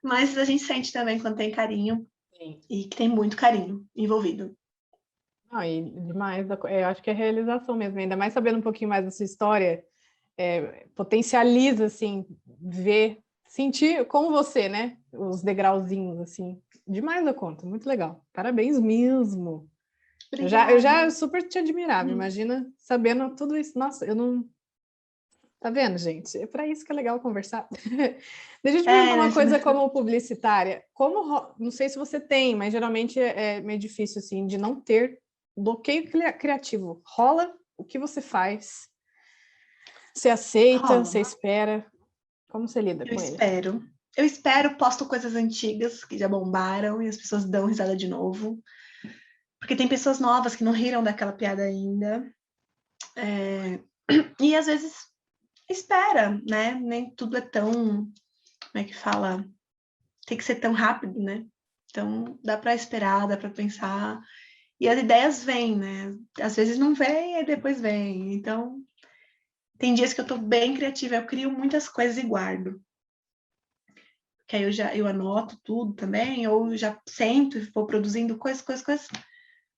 mas a gente sente também quando tem carinho. Sim. E que tem muito carinho envolvido. Não, e demais, eu acho que é realização mesmo, ainda mais sabendo um pouquinho mais da sua história, potencializa, assim, ver, sentir como você, né, os degrauzinhos, assim, demais da conta, muito legal, parabéns mesmo. Eu já super te admirava, imagina sabendo tudo isso, nossa, eu não... Tá vendo, gente? É para isso que é legal conversar. Deixa eu te perguntar uma coisa como publicitária. Não sei se você tem, mas geralmente é meio difícil, assim, de não ter bloqueio criativo. Rola o que você faz? Você aceita? Você espera? Como você lida com ele? Eu espero, posto coisas antigas que já bombaram e as pessoas dão risada de novo. Porque tem pessoas novas que não riram daquela piada ainda. E às vezes espera, né? Nem tudo é tão, como é que fala? Tem que ser tão rápido, né? Então dá para esperar, dá para pensar. E as ideias vêm, né? Às vezes não vem e depois vem. Então tem dias que eu tô bem criativa, eu crio muitas coisas e guardo. Que aí eu anoto tudo também, ou já sento e vou produzindo coisas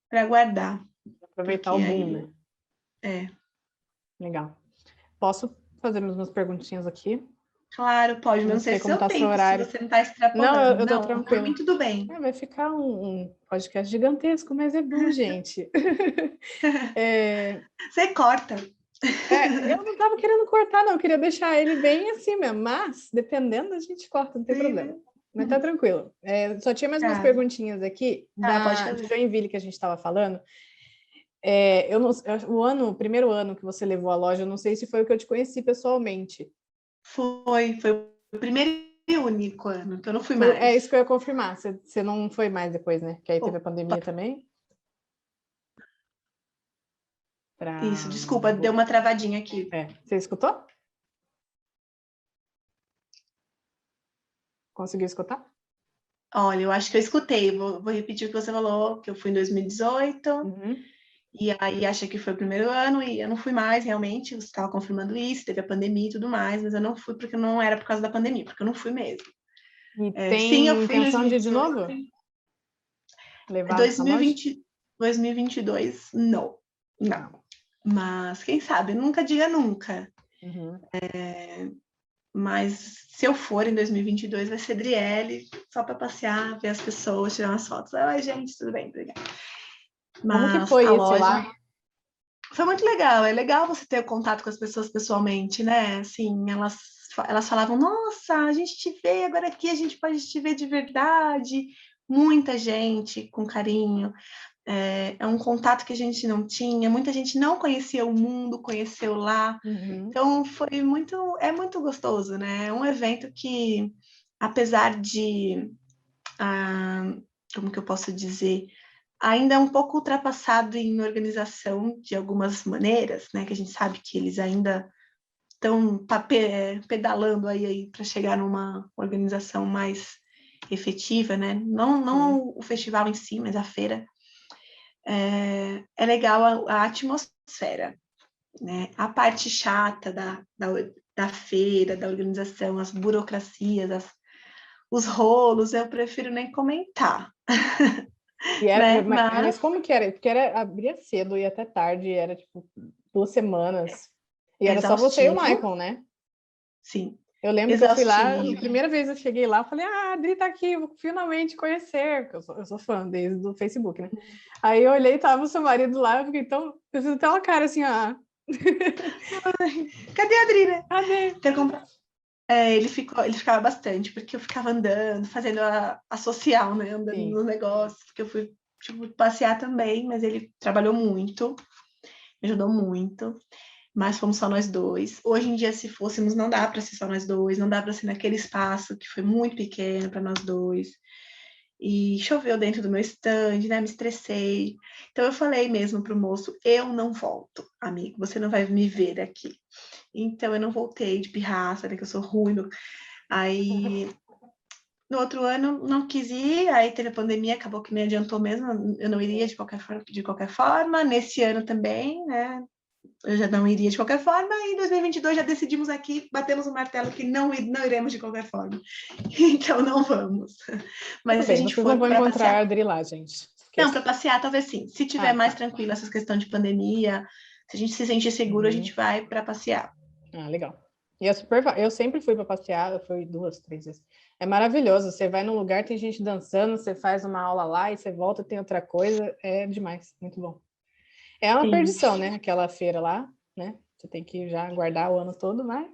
para guardar. Aproveitar o boom, né? Legal. Posso fazer umas perguntinhas aqui? Claro, pode, mas não sei se como seu tá seu tempo, se horário. você não está extrapolando. Não, eu tô Não, tranquilo. por mim tudo bem. Vai ficar um podcast gigantesco, mas é bom, gente. Você corta. Eu não estava querendo cortar, não. Eu queria deixar ele bem assim mesmo. Mas, dependendo, a gente corta, não tem problema. Mas tá tranquilo. Só tinha mais umas perguntinhas aqui da Joinville que a gente estava falando. O primeiro ano que você levou a loja, eu não sei se foi o que eu te conheci pessoalmente. Foi o primeiro e único ano, que eu não fui mais. É isso que eu ia confirmar. Você não foi mais depois, né? Que aí teve a pandemia também. Isso, desculpa, deu uma travadinha aqui. Você escutou? Conseguiu escutar? Olha, eu acho que eu escutei, vou repetir o que você falou, que eu fui em 2018, Uhum. e aí achei que foi o primeiro ano, e eu não fui mais, realmente, você estava confirmando isso, teve a pandemia e tudo mais, mas eu não fui porque não era por causa da pandemia, porque eu não fui mesmo. E Sim, eu tem fui em intenção de ir de 2018, novo? Levar no camarote? 2020, 2022, não, não. Não. Mas quem sabe, nunca diga nunca. Uhum. Mas se eu for em 2022, vai ser Driele, só para passear, ver as pessoas, tirar umas fotos. Ai, gente, tudo bem, obrigada. Como que Mas foi a esse loja lá? foi muito legal. É legal você ter o contato com as pessoas pessoalmente, né? Assim, elas falavam: Nossa, a gente te vê agora aqui, a gente pode te ver de verdade. Muita gente com carinho. É um contato que a gente não tinha. Muita gente não conhecia o mundo, conheceu lá. Uhum. Então é muito gostoso, né? É um evento que, apesar de, ah, como que eu posso dizer, ainda é um pouco ultrapassado em organização de algumas maneiras, né? Que a gente sabe que eles ainda estão pedalando aí para chegar numa organização mais efetiva, né? Não o festival em si, mas a feira. É legal a atmosfera, né? A parte chata da feira, da organização, as burocracias, os rolos, eu prefiro nem comentar, E era, né? mas Mas como que era? Porque abria cedo e até tarde, era tipo 2 semanas. E é era só você e o exaustivo, Michael, né? sim, Eu lembro que eu fui lá, a exaustivo. primeira vez eu cheguei lá, eu falei, a Adri tá aqui, vou finalmente conhecer, porque eu sou fã desde o Facebook, né? Aí eu olhei e tava o seu marido lá, eu fiquei tão, eu fiz até uma cara assim, Cadê a Adri, né? cadê? Ele ficava bastante, porque eu ficava andando, fazendo a social, né? Andando Sim. no negócio, porque eu fui, tipo, passear também, mas ele trabalhou muito, me ajudou muito. Mas fomos só nós dois. Hoje em dia, se fôssemos, não dá para ser só nós dois, não dá para ser naquele espaço que foi muito pequeno para nós dois. E choveu dentro do meu stand, né? Me estressei. Então eu falei mesmo pro moço: eu não volto, amigo, você não vai me ver aqui. Então eu não voltei de pirraça, né? Que eu sou ruim. Aí no outro ano não quis ir, aí teve a pandemia, acabou que me adiantou mesmo, eu não iria de qualquer forma. Nesse ano também, né? Eu já não iria de qualquer forma, e em 2022 já decidimos aqui, batemos o martelo que não iremos de qualquer forma. Então não vamos. Tudo Mas se a bem, gente vocês não for vão para encontrar a passear, Adri lá, gente. não, para Esqueça. passear talvez sim. Se tiver Ah, mais tá. tranquilo essa questão de pandemia, se a gente se sentir seguro, a gente Uhum. vai para passear. Ah, legal. E é super. Eu sempre fui para passear, eu fui 2, 3 vezes. É maravilhoso. Você vai num lugar, tem gente dançando, você faz uma aula lá e você volta, tem outra coisa. É demais, muito bom. É uma Sim. perdição, né? Aquela feira lá, né? Você tem que já guardar o ano todo, mas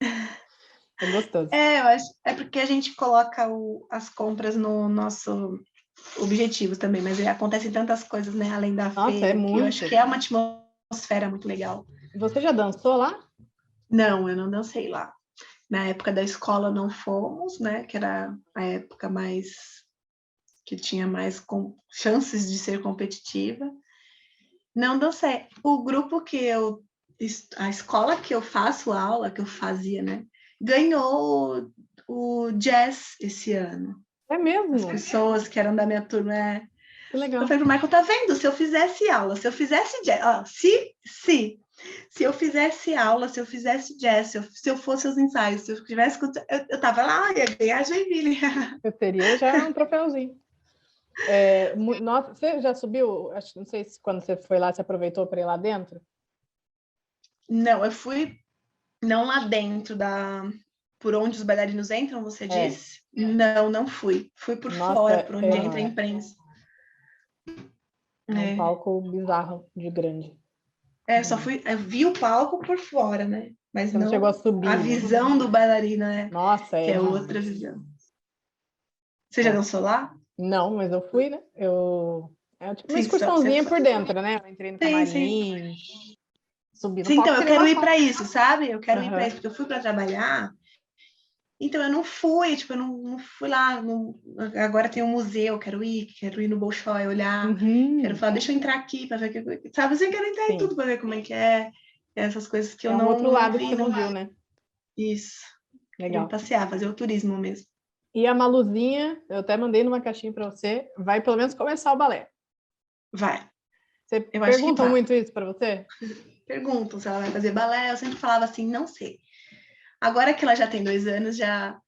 é gostoso. Eu acho, é porque a gente coloca as compras no nosso objetivo também, mas acontecem tantas coisas, né, além da Nossa, é feira, que eu acho muito. que é uma atmosfera muito legal. Você já dançou lá? Não, eu não dancei lá. Na época da escola não fomos, né, que era a época mais que tinha mais chances de ser competitiva. Não dancei. O grupo a escola que eu faço aula, que eu fazia, né, ganhou o jazz esse ano. É As mesmo? pessoas que eram da minha turma. Que Eu legal. falei pro Michael, tá vendo? Se eu fizesse aula, se eu fizesse jazz, ó, se eu fizesse aula, se eu fizesse jazz, se eu fosse aos ensaios, se eu tivesse, eu tava lá, ia ganhar Joinville. Eu teria já um troféuzinho. Nossa, você já subiu? Acho, não sei se quando você foi lá, você aproveitou para ir lá dentro? Não, eu fui não lá dentro por onde os bailarinos entram, você É. disse? Não, não fui. Fui por Nossa, fora, por onde entra a imprensa. é um É, palco bizarro de grande. só fui, eu vi o palco por fora, né? Mas Você não chegou a não a subir, né? visão do bailarino, né? Nossa, Que é é demais. outra visão. Você já É. dançou lá? Não, mas eu fui, né? É tipo uma Sim, você excursãozinha foi. por dentro, né? Eu entrei no Sim, sim. camarim, subi no Sim, então palco, eu tirei quero uma ir foto. para isso, sabe? Eu quero ir para isso, Aham. porque eu fui para trabalhar, então eu não fui, tipo, eu não fui lá. Agora tem um museu, quero ir no Bolshoi olhar, quero Uhum. falar, deixa eu entrar aqui para ver sabe? Assim, eu quero entrar em tudo Sim. para ver como é que é, essas coisas que eu É um outro não lado que vi, você não não. viu, né? Isso, quero ir Legal. passear, fazer o turismo mesmo. E a Maluzinha, eu até mandei numa caixinha para você, vai pelo menos começar o balé. Vai. Você Eu acho que perguntam vai. muito isso para você? Perguntam se ela vai fazer balé, eu sempre falava assim, não sei. Agora que ela já tem 2 anos, ela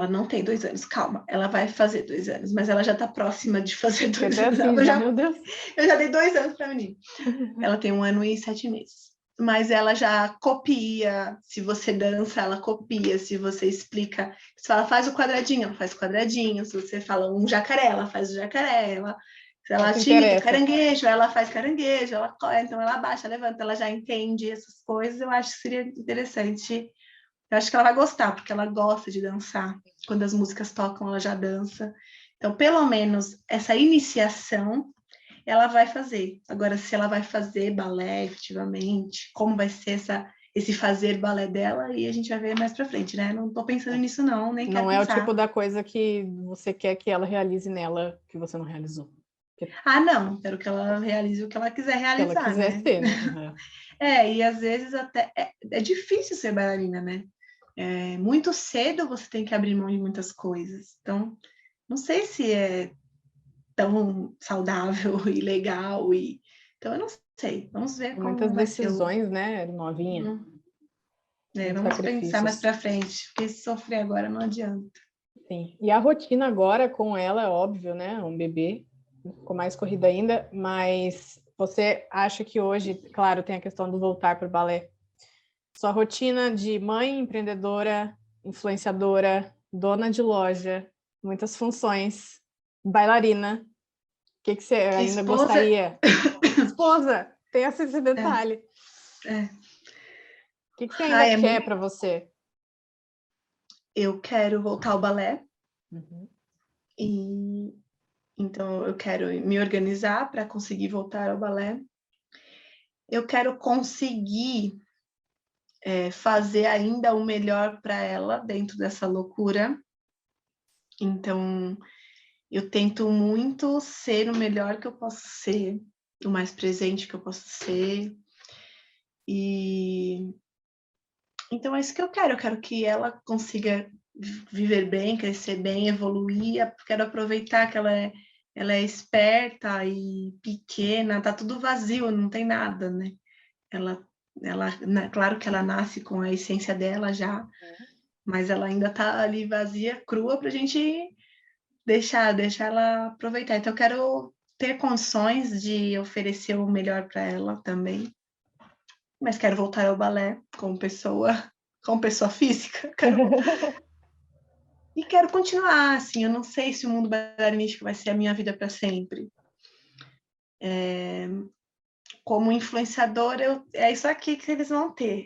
não tem 2 anos, calma, ela vai fazer 2 anos, mas ela já tá próxima de fazer Porque 2 até anos. assim, já, meu Deus. Eu já dei 2 anos para a menina. Ela tem 1 ano e 7 meses. Mas ela já copia, se você dança, ela copia, se você explica, se ela faz o quadradinho, ela faz o quadradinho, se você fala um jacaré, ela faz o jacaré, se ela Não se agita interessa. caranguejo, ela faz caranguejo, então ela abaixa, levanta, ela já entende essas coisas, eu acho que seria interessante. Eu acho que ela vai gostar, porque ela gosta de dançar. Quando as músicas tocam, ela já dança. Então, pelo menos, essa iniciação ela vai fazer. Agora, se ela vai fazer balé efetivamente, como vai ser esse fazer balé dela, e a gente vai ver mais pra frente, né? Não tô pensando nisso, não, nem quero Não é o pensar. tipo da coisa que você quer que ela realize nela, que você não realizou. Ah, não, quero que ela realize o que ela quiser Que ela realizar, quiser né? ser, né? E às vezes até é difícil ser bailarina, né? Muito cedo você tem que abrir mão de muitas coisas. Então, não sei se é tão saudável e legal. Então, eu não sei. Vamos ver Muitas como vai ser decisões, né, novinha. Muitos vamos pensar mais sacrifícios. para frente, porque se sofrer agora não adianta. Sim. E a rotina agora com ela, é óbvio, né? Um bebê, ficou mais corrida ainda, mas você acha que hoje, claro, tem a questão do voltar para o balé. Sua rotina de mãe, empreendedora, influenciadora, dona de loja, muitas funções, bailarina. O que você ainda Esposa. gostaria? Esposa, tem esse detalhe. O que você ainda quer para você? Eu quero voltar ao balé. Uhum. E então eu quero me organizar para conseguir voltar ao balé. Eu quero conseguir fazer ainda o melhor para ela dentro dessa loucura. Então, eu tento muito ser o melhor que eu posso ser, o mais presente que eu posso ser. E então é isso que eu quero. Eu quero que ela consiga viver bem, crescer bem, evoluir. Quero aproveitar que ela é esperta e pequena, tá tudo vazio, não tem nada, né? Claro que ela nasce com a essência dela já, mas ela ainda tá ali vazia, crua, pra gente deixar ela aproveitar. Então, eu quero ter condições de oferecer o melhor para ela também, mas quero voltar ao balé como pessoa física. E quero continuar, assim, eu não sei se o mundo bailarinístico vai ser a minha vida para sempre. Como influenciadora, é isso aqui que eles vão ter.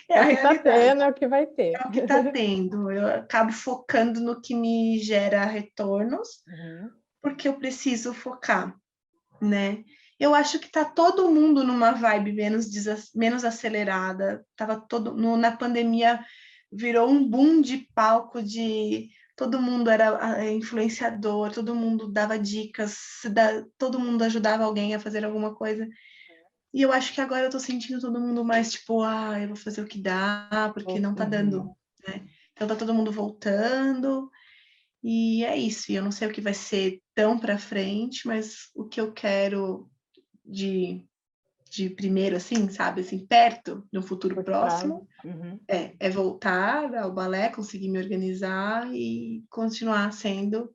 É a O que está realidade. tendo é o que vai ter. É o que está tendo. Eu acabo focando no que me gera retornos, porque eu preciso focar, né? Eu acho que tá todo mundo numa vibe menos acelerada. Na pandemia virou um boom de palco de todo mundo era influenciador, todo mundo dava dicas, todo mundo ajudava alguém a fazer alguma coisa. E eu acho que agora eu tô sentindo todo mundo mais tipo, eu vou fazer o que dá, porque não tá dando, né? Então tá todo mundo voltando. E é isso, e eu não sei o que vai ser tão para frente, mas o que eu quero de primeiro, assim, sabe, assim, perto, no futuro próximo, é voltar ao balé, conseguir me organizar e continuar sendo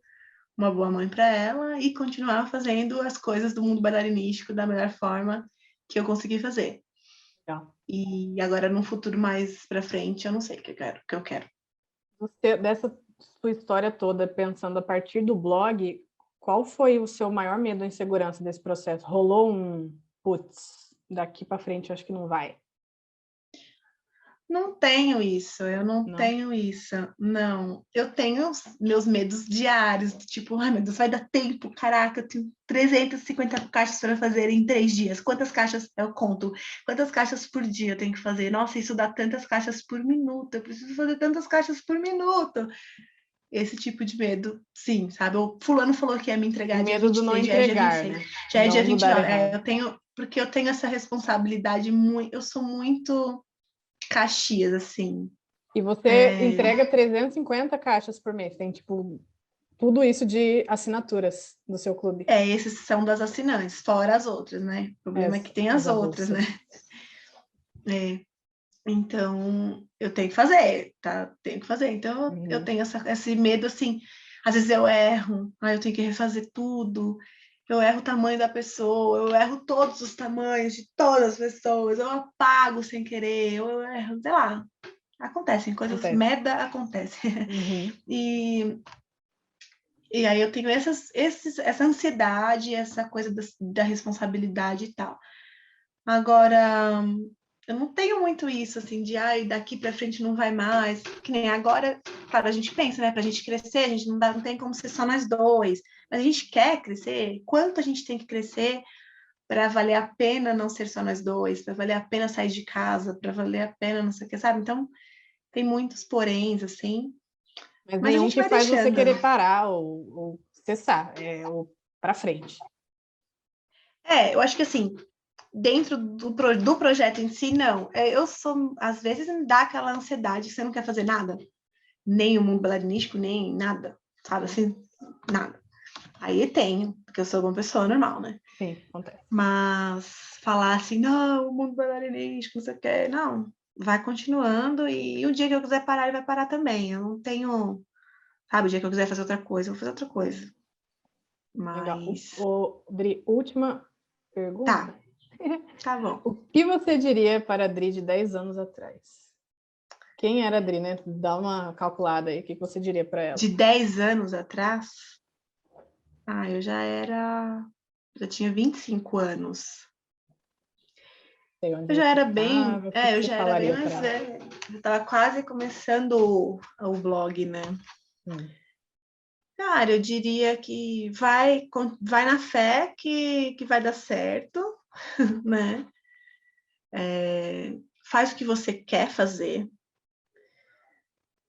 uma boa mãe para ela e continuar fazendo as coisas do mundo bailarinístico da melhor forma que eu consegui fazer. Legal. E agora, num futuro mais para frente, eu não sei o que eu quero. Você, dessa sua história toda, pensando a partir do blog, qual foi o seu maior medo ou insegurança desse processo? Rolou putz, daqui para frente eu acho que não vai? Não tenho isso, eu não tenho isso, não. Eu tenho meus medos diários, tipo, ai meu Deus, vai dar tempo, caraca, eu tenho 350 caixas para fazer em 3 dias. Quantas caixas eu conto? Quantas caixas por dia eu tenho que fazer? Nossa, isso dá tantas caixas por minuto, eu preciso fazer tantas caixas por minuto. Esse tipo de medo, sim, sabe? O fulano falou que ia me entregar O dia medo do não 26, já é dia entregar, 26, né? já é dia Não dar 29. Porque eu tenho essa responsabilidade eu sou muito Caxias, assim. E você entrega 350 caixas por mês. Tem, tipo, tudo isso de assinaturas do seu clube. Esses são das assinantes, fora as outras, né? O problema é que tem as outras, né? Então, eu tenho que fazer, tá? Tenho que fazer. Então, eu tenho esse medo, assim, às vezes eu erro, aí eu tenho que refazer tudo, eu erro o tamanho da pessoa, eu erro todos os tamanhos de todas as pessoas, eu apago sem querer, eu erro, sei lá. Acontecem, coisas merda acontecem. E aí eu tenho essa ansiedade, essa coisa da responsabilidade e tal. Agora, eu não tenho muito isso, assim, de daqui para frente não vai mais. Que nem agora, claro, a gente pensa, né? Para a gente crescer, a gente não tem como ser só nós dois. Mas a gente quer crescer. Quanto a gente tem que crescer para valer a pena não ser só nós dois, para valer a pena sair de casa, para valer a pena não sei o que, sabe? Então, tem muitos poréns, assim. Mas a nenhum gente que vai faz deixando, você querer né? parar ou cessar, ou para frente. Eu acho que assim, dentro do projeto em si, não. Eu sou, às vezes, me dá aquela ansiedade, você não quer fazer nada, nem o mundo bailarinístico, nem nada, sabe assim, nada. Aí tenho, porque eu sou uma pessoa normal, né? Sim, acontece. Mas falar assim, não, o mundo bailarinístico, não sei o que, não. Vai continuando e o dia que eu quiser parar, ele vai parar também. Eu não tenho, sabe, o dia que eu quiser fazer outra coisa, eu vou fazer outra coisa. Legal. Mas... Dri, última pergunta. Tá bom. O que você diria para a Dri de 10 anos atrás? Quem era a Dri, né? Dá uma calculada aí. O que você diria para ela? De 10 anos atrás, eu já tinha 25 anos. Sei onde Eu já você era estava, o que eu você já era bem falaria mais para ela? velha. Eu estava quase começando o blog, né? Cara, eu diria que vai na fé que vai dar certo, né? Faz o que você quer fazer.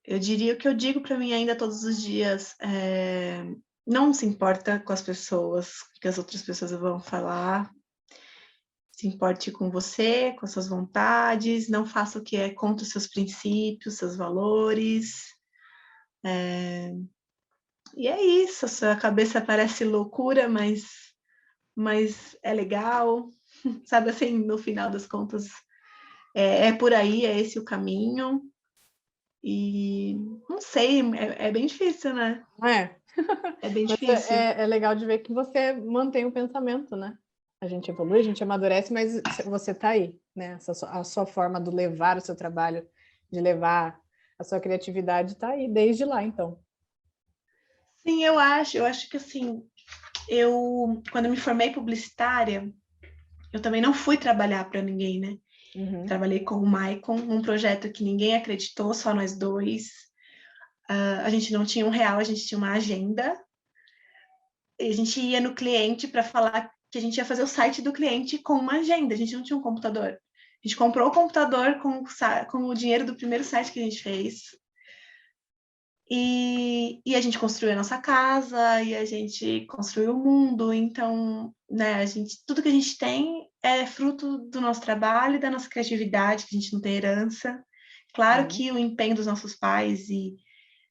Eu diria o que eu digo para mim ainda todos os dias. Não se importa com as pessoas, o que as outras pessoas vão falar. Se importe com você, com as suas vontades, não faça o que é contra os seus princípios, seus valores. E é isso, a sua cabeça parece loucura, mas é legal. Sabe assim, no final das contas, é por aí, é esse o caminho. E não sei, é bem difícil, né? É. É bem Mas difícil. é legal de ver que você mantém o pensamento, né? A gente evolui, a gente amadurece, mas você está aí, né? A sua forma de levar o seu trabalho, de levar a sua criatividade está aí desde lá, então. Sim, eu acho que assim, quando eu me formei publicitária, eu também não fui trabalhar para ninguém, né? Trabalhei com o Maicon, um projeto que ninguém acreditou, só nós dois. A gente não tinha R$1, a gente tinha uma agenda. E a gente ia no cliente para falar que a gente ia fazer o site do cliente com uma agenda. A gente não tinha um computador. A gente comprou o computador com o dinheiro do primeiro site que a gente fez. E a gente construiu a nossa casa, e a gente construiu o mundo. Então, né, tudo que a gente tem é fruto do nosso trabalho e da nossa criatividade, que a gente não tem herança. Claro que o empenho dos nossos pais e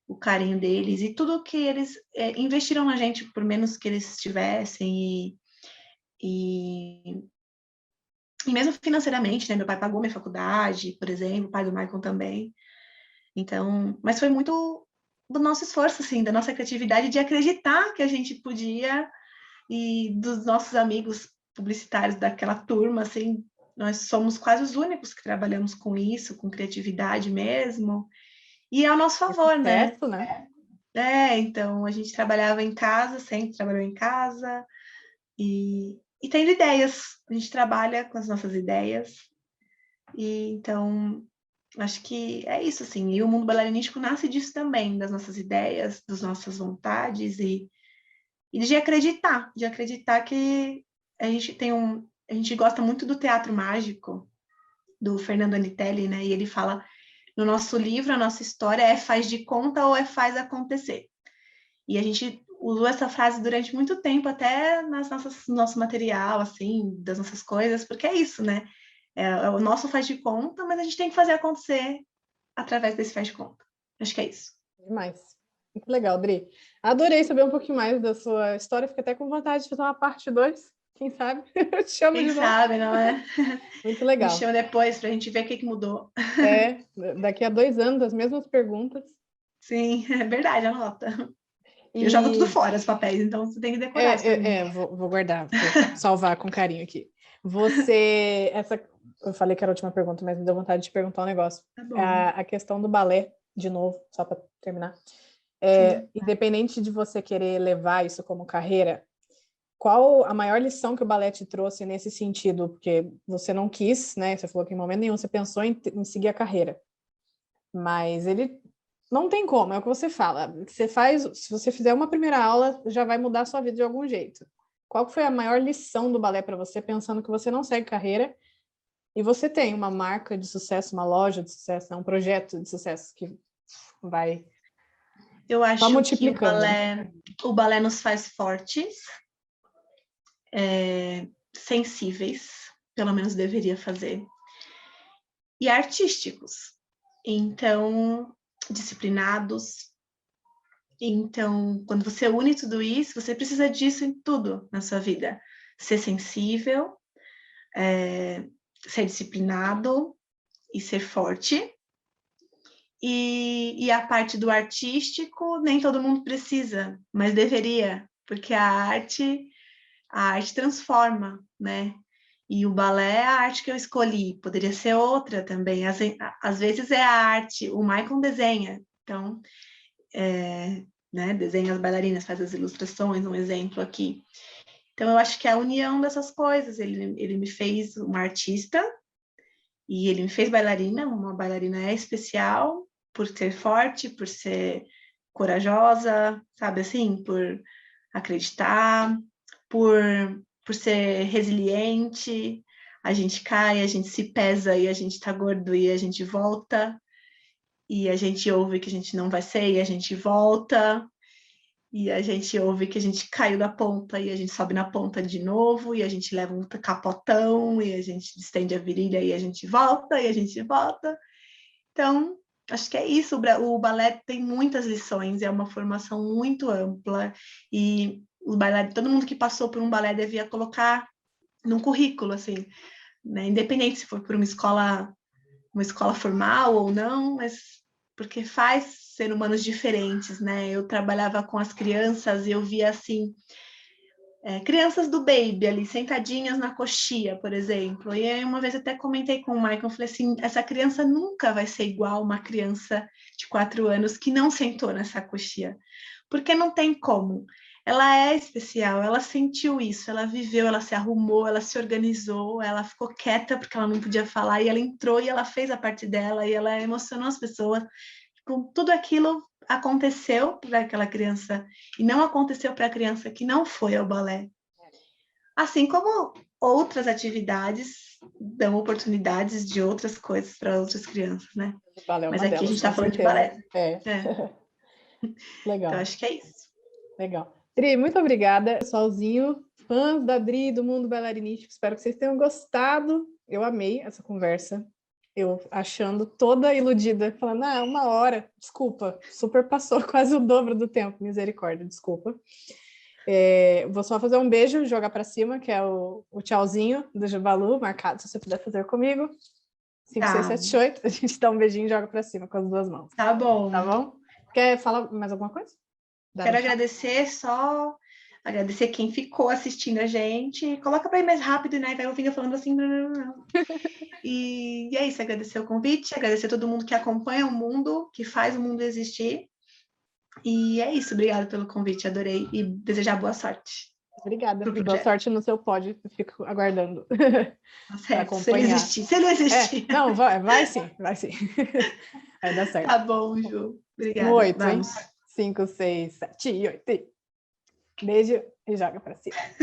o carinho deles e tudo que eles investiram na gente, por menos que eles tivessem, e mesmo financeiramente, né? Meu pai pagou minha faculdade, por exemplo, o pai do Michael também. Então, mas foi muito do nosso esforço, assim, da nossa criatividade de acreditar que a gente podia, e dos nossos amigos publicitários daquela turma, assim, nós somos quase os únicos que trabalhamos com isso, com criatividade mesmo, e é ao nosso favor, né? Sucesso, né? Então, a gente trabalhava em casa, sempre trabalhou em casa, e tendo ideias, a gente trabalha com as nossas ideias, e então, acho que é isso, assim, e o mundo bailarinístico nasce disso também, das nossas ideias, das nossas vontades, e de acreditar que a gente gosta muito do teatro mágico, do Fernando Anitelli, né, e ele fala, no nosso livro, a nossa história é faz de conta ou é faz acontecer. E a gente usou essa frase durante muito tempo, até no nosso material, assim, das nossas coisas, porque é isso, né? É o nosso faz de conta, mas a gente tem que fazer acontecer. através desse faz de conta. Acho que é isso. Demais. Muito legal, Dri. Adorei saber um pouquinho mais da sua história. Fiquei até com vontade de fazer uma parte 2. Quem sabe? Eu te chamo Quem de novo. sabe, não é? Muito Me legal. chama depois pra gente ver o que mudou. Daqui a 2 anos, as mesmas perguntas. Sim, é verdade, anota. E... Eu jogo tudo fora, os papéis, então você tem que decorar. Vou guardar, vou salvar com carinho aqui. Eu falei que era a última pergunta, mas me deu vontade de perguntar um negócio. Tá bom. A questão do balé, de novo, só para terminar. Independente de você querer levar isso como carreira, qual a maior lição que o balé te trouxe nesse sentido? Porque você não quis, né? Você falou que em momento nenhum você pensou em seguir a carreira. Mas ele não tem como, é o que você fala. Você faz, se você fizer uma primeira aula, já vai mudar a sua vida de algum jeito. Qual foi a maior lição do balé para você, pensando que você não segue carreira e você tem uma marca de sucesso, uma loja de sucesso, né? Um projeto de sucesso que vai Eu acho multiplicando. que o balé nos faz fortes, sensíveis, pelo menos deveria fazer, e artísticos. Então, disciplinados. Então, quando você une tudo isso, você precisa disso em tudo na sua vida. Ser sensível, ser disciplinado e ser forte. E a parte do artístico, nem todo mundo precisa, mas deveria, porque a arte transforma, né? E o balé é a arte que eu escolhi, poderia ser outra também. Às vezes é a arte, o Maicon desenha, então, né, desenha as bailarinas, faz as ilustrações, um exemplo aqui. Então, eu acho que é a união dessas coisas, ele me fez uma artista, e ele me fez bailarina, uma bailarina especial, por ser forte, por ser corajosa, sabe assim, por acreditar, por ser resiliente. A gente cai, a gente se pesa e a gente tá gordo e a gente volta. E a gente ouve que a gente não vai ser e a gente volta. E a gente ouve que a gente caiu da ponta e a gente sobe na ponta de novo, e a gente leva um capotão, e a gente estende a virilha e a gente volta, e a gente volta. Então, acho que é isso. O balé tem muitas lições, é uma formação muito ampla, e o balé, todo mundo que passou por um balé devia colocar num currículo, assim, né? Independente se for por uma escola formal ou não, mas porque faz ser humanos diferentes, né? Eu trabalhava com as crianças e eu via assim, crianças do baby ali, sentadinhas na coxia, por exemplo. E aí uma vez até comentei com o Michael, falei assim, essa criança nunca vai ser igual uma criança de 4 anos que não sentou nessa coxia. Porque não tem como. Ela é especial, ela sentiu isso, ela viveu, ela se arrumou, ela se organizou, ela ficou quieta porque ela não podia falar, e ela entrou e ela fez a parte dela, e ela emocionou as pessoas. Tipo, tudo aquilo aconteceu para aquela criança, e não aconteceu para a criança que não foi ao balé. Assim como outras atividades dão oportunidades de outras coisas para outras crianças, né? Mas aqui a gente está falando de balé. Legal. Então, acho que é isso. Legal. Dri, muito obrigada, pessoalzinho, fãs da Dri, do Mundo Bailarinístico, espero que vocês tenham gostado. Eu amei essa conversa, eu achando toda iludida, falando, 1 hora, desculpa, super passou quase o dobro do tempo, misericórdia, desculpa. Vou só fazer um beijo, jogar para cima, que é o tchauzinho do Juvalu, marcado, se você puder fazer comigo. 5, 6, 7, 8, a gente dá um beijinho e joga para cima com as 2 mãos. Tá bom. Tá bom? Quer falar mais alguma coisa? Quero agradecer quem ficou assistindo a gente. Coloca para ir mais rápido, né? Vai ouvindo eu falando assim. E é isso, agradecer o convite, agradecer a todo mundo que acompanha o mundo, que faz o mundo existir. E é isso, obrigada pelo convite, adorei. E desejar boa sorte. Obrigada, e boa sorte no seu pódio, eu fico aguardando. Tá certo, se ele existir, se ele existir. Não, vai sim, vai sim. Vai dar certo. Tá bom, Ju. Obrigada. No 8, vamos. hein? 5, 6, 7, 8. Beijo e joga pra cima.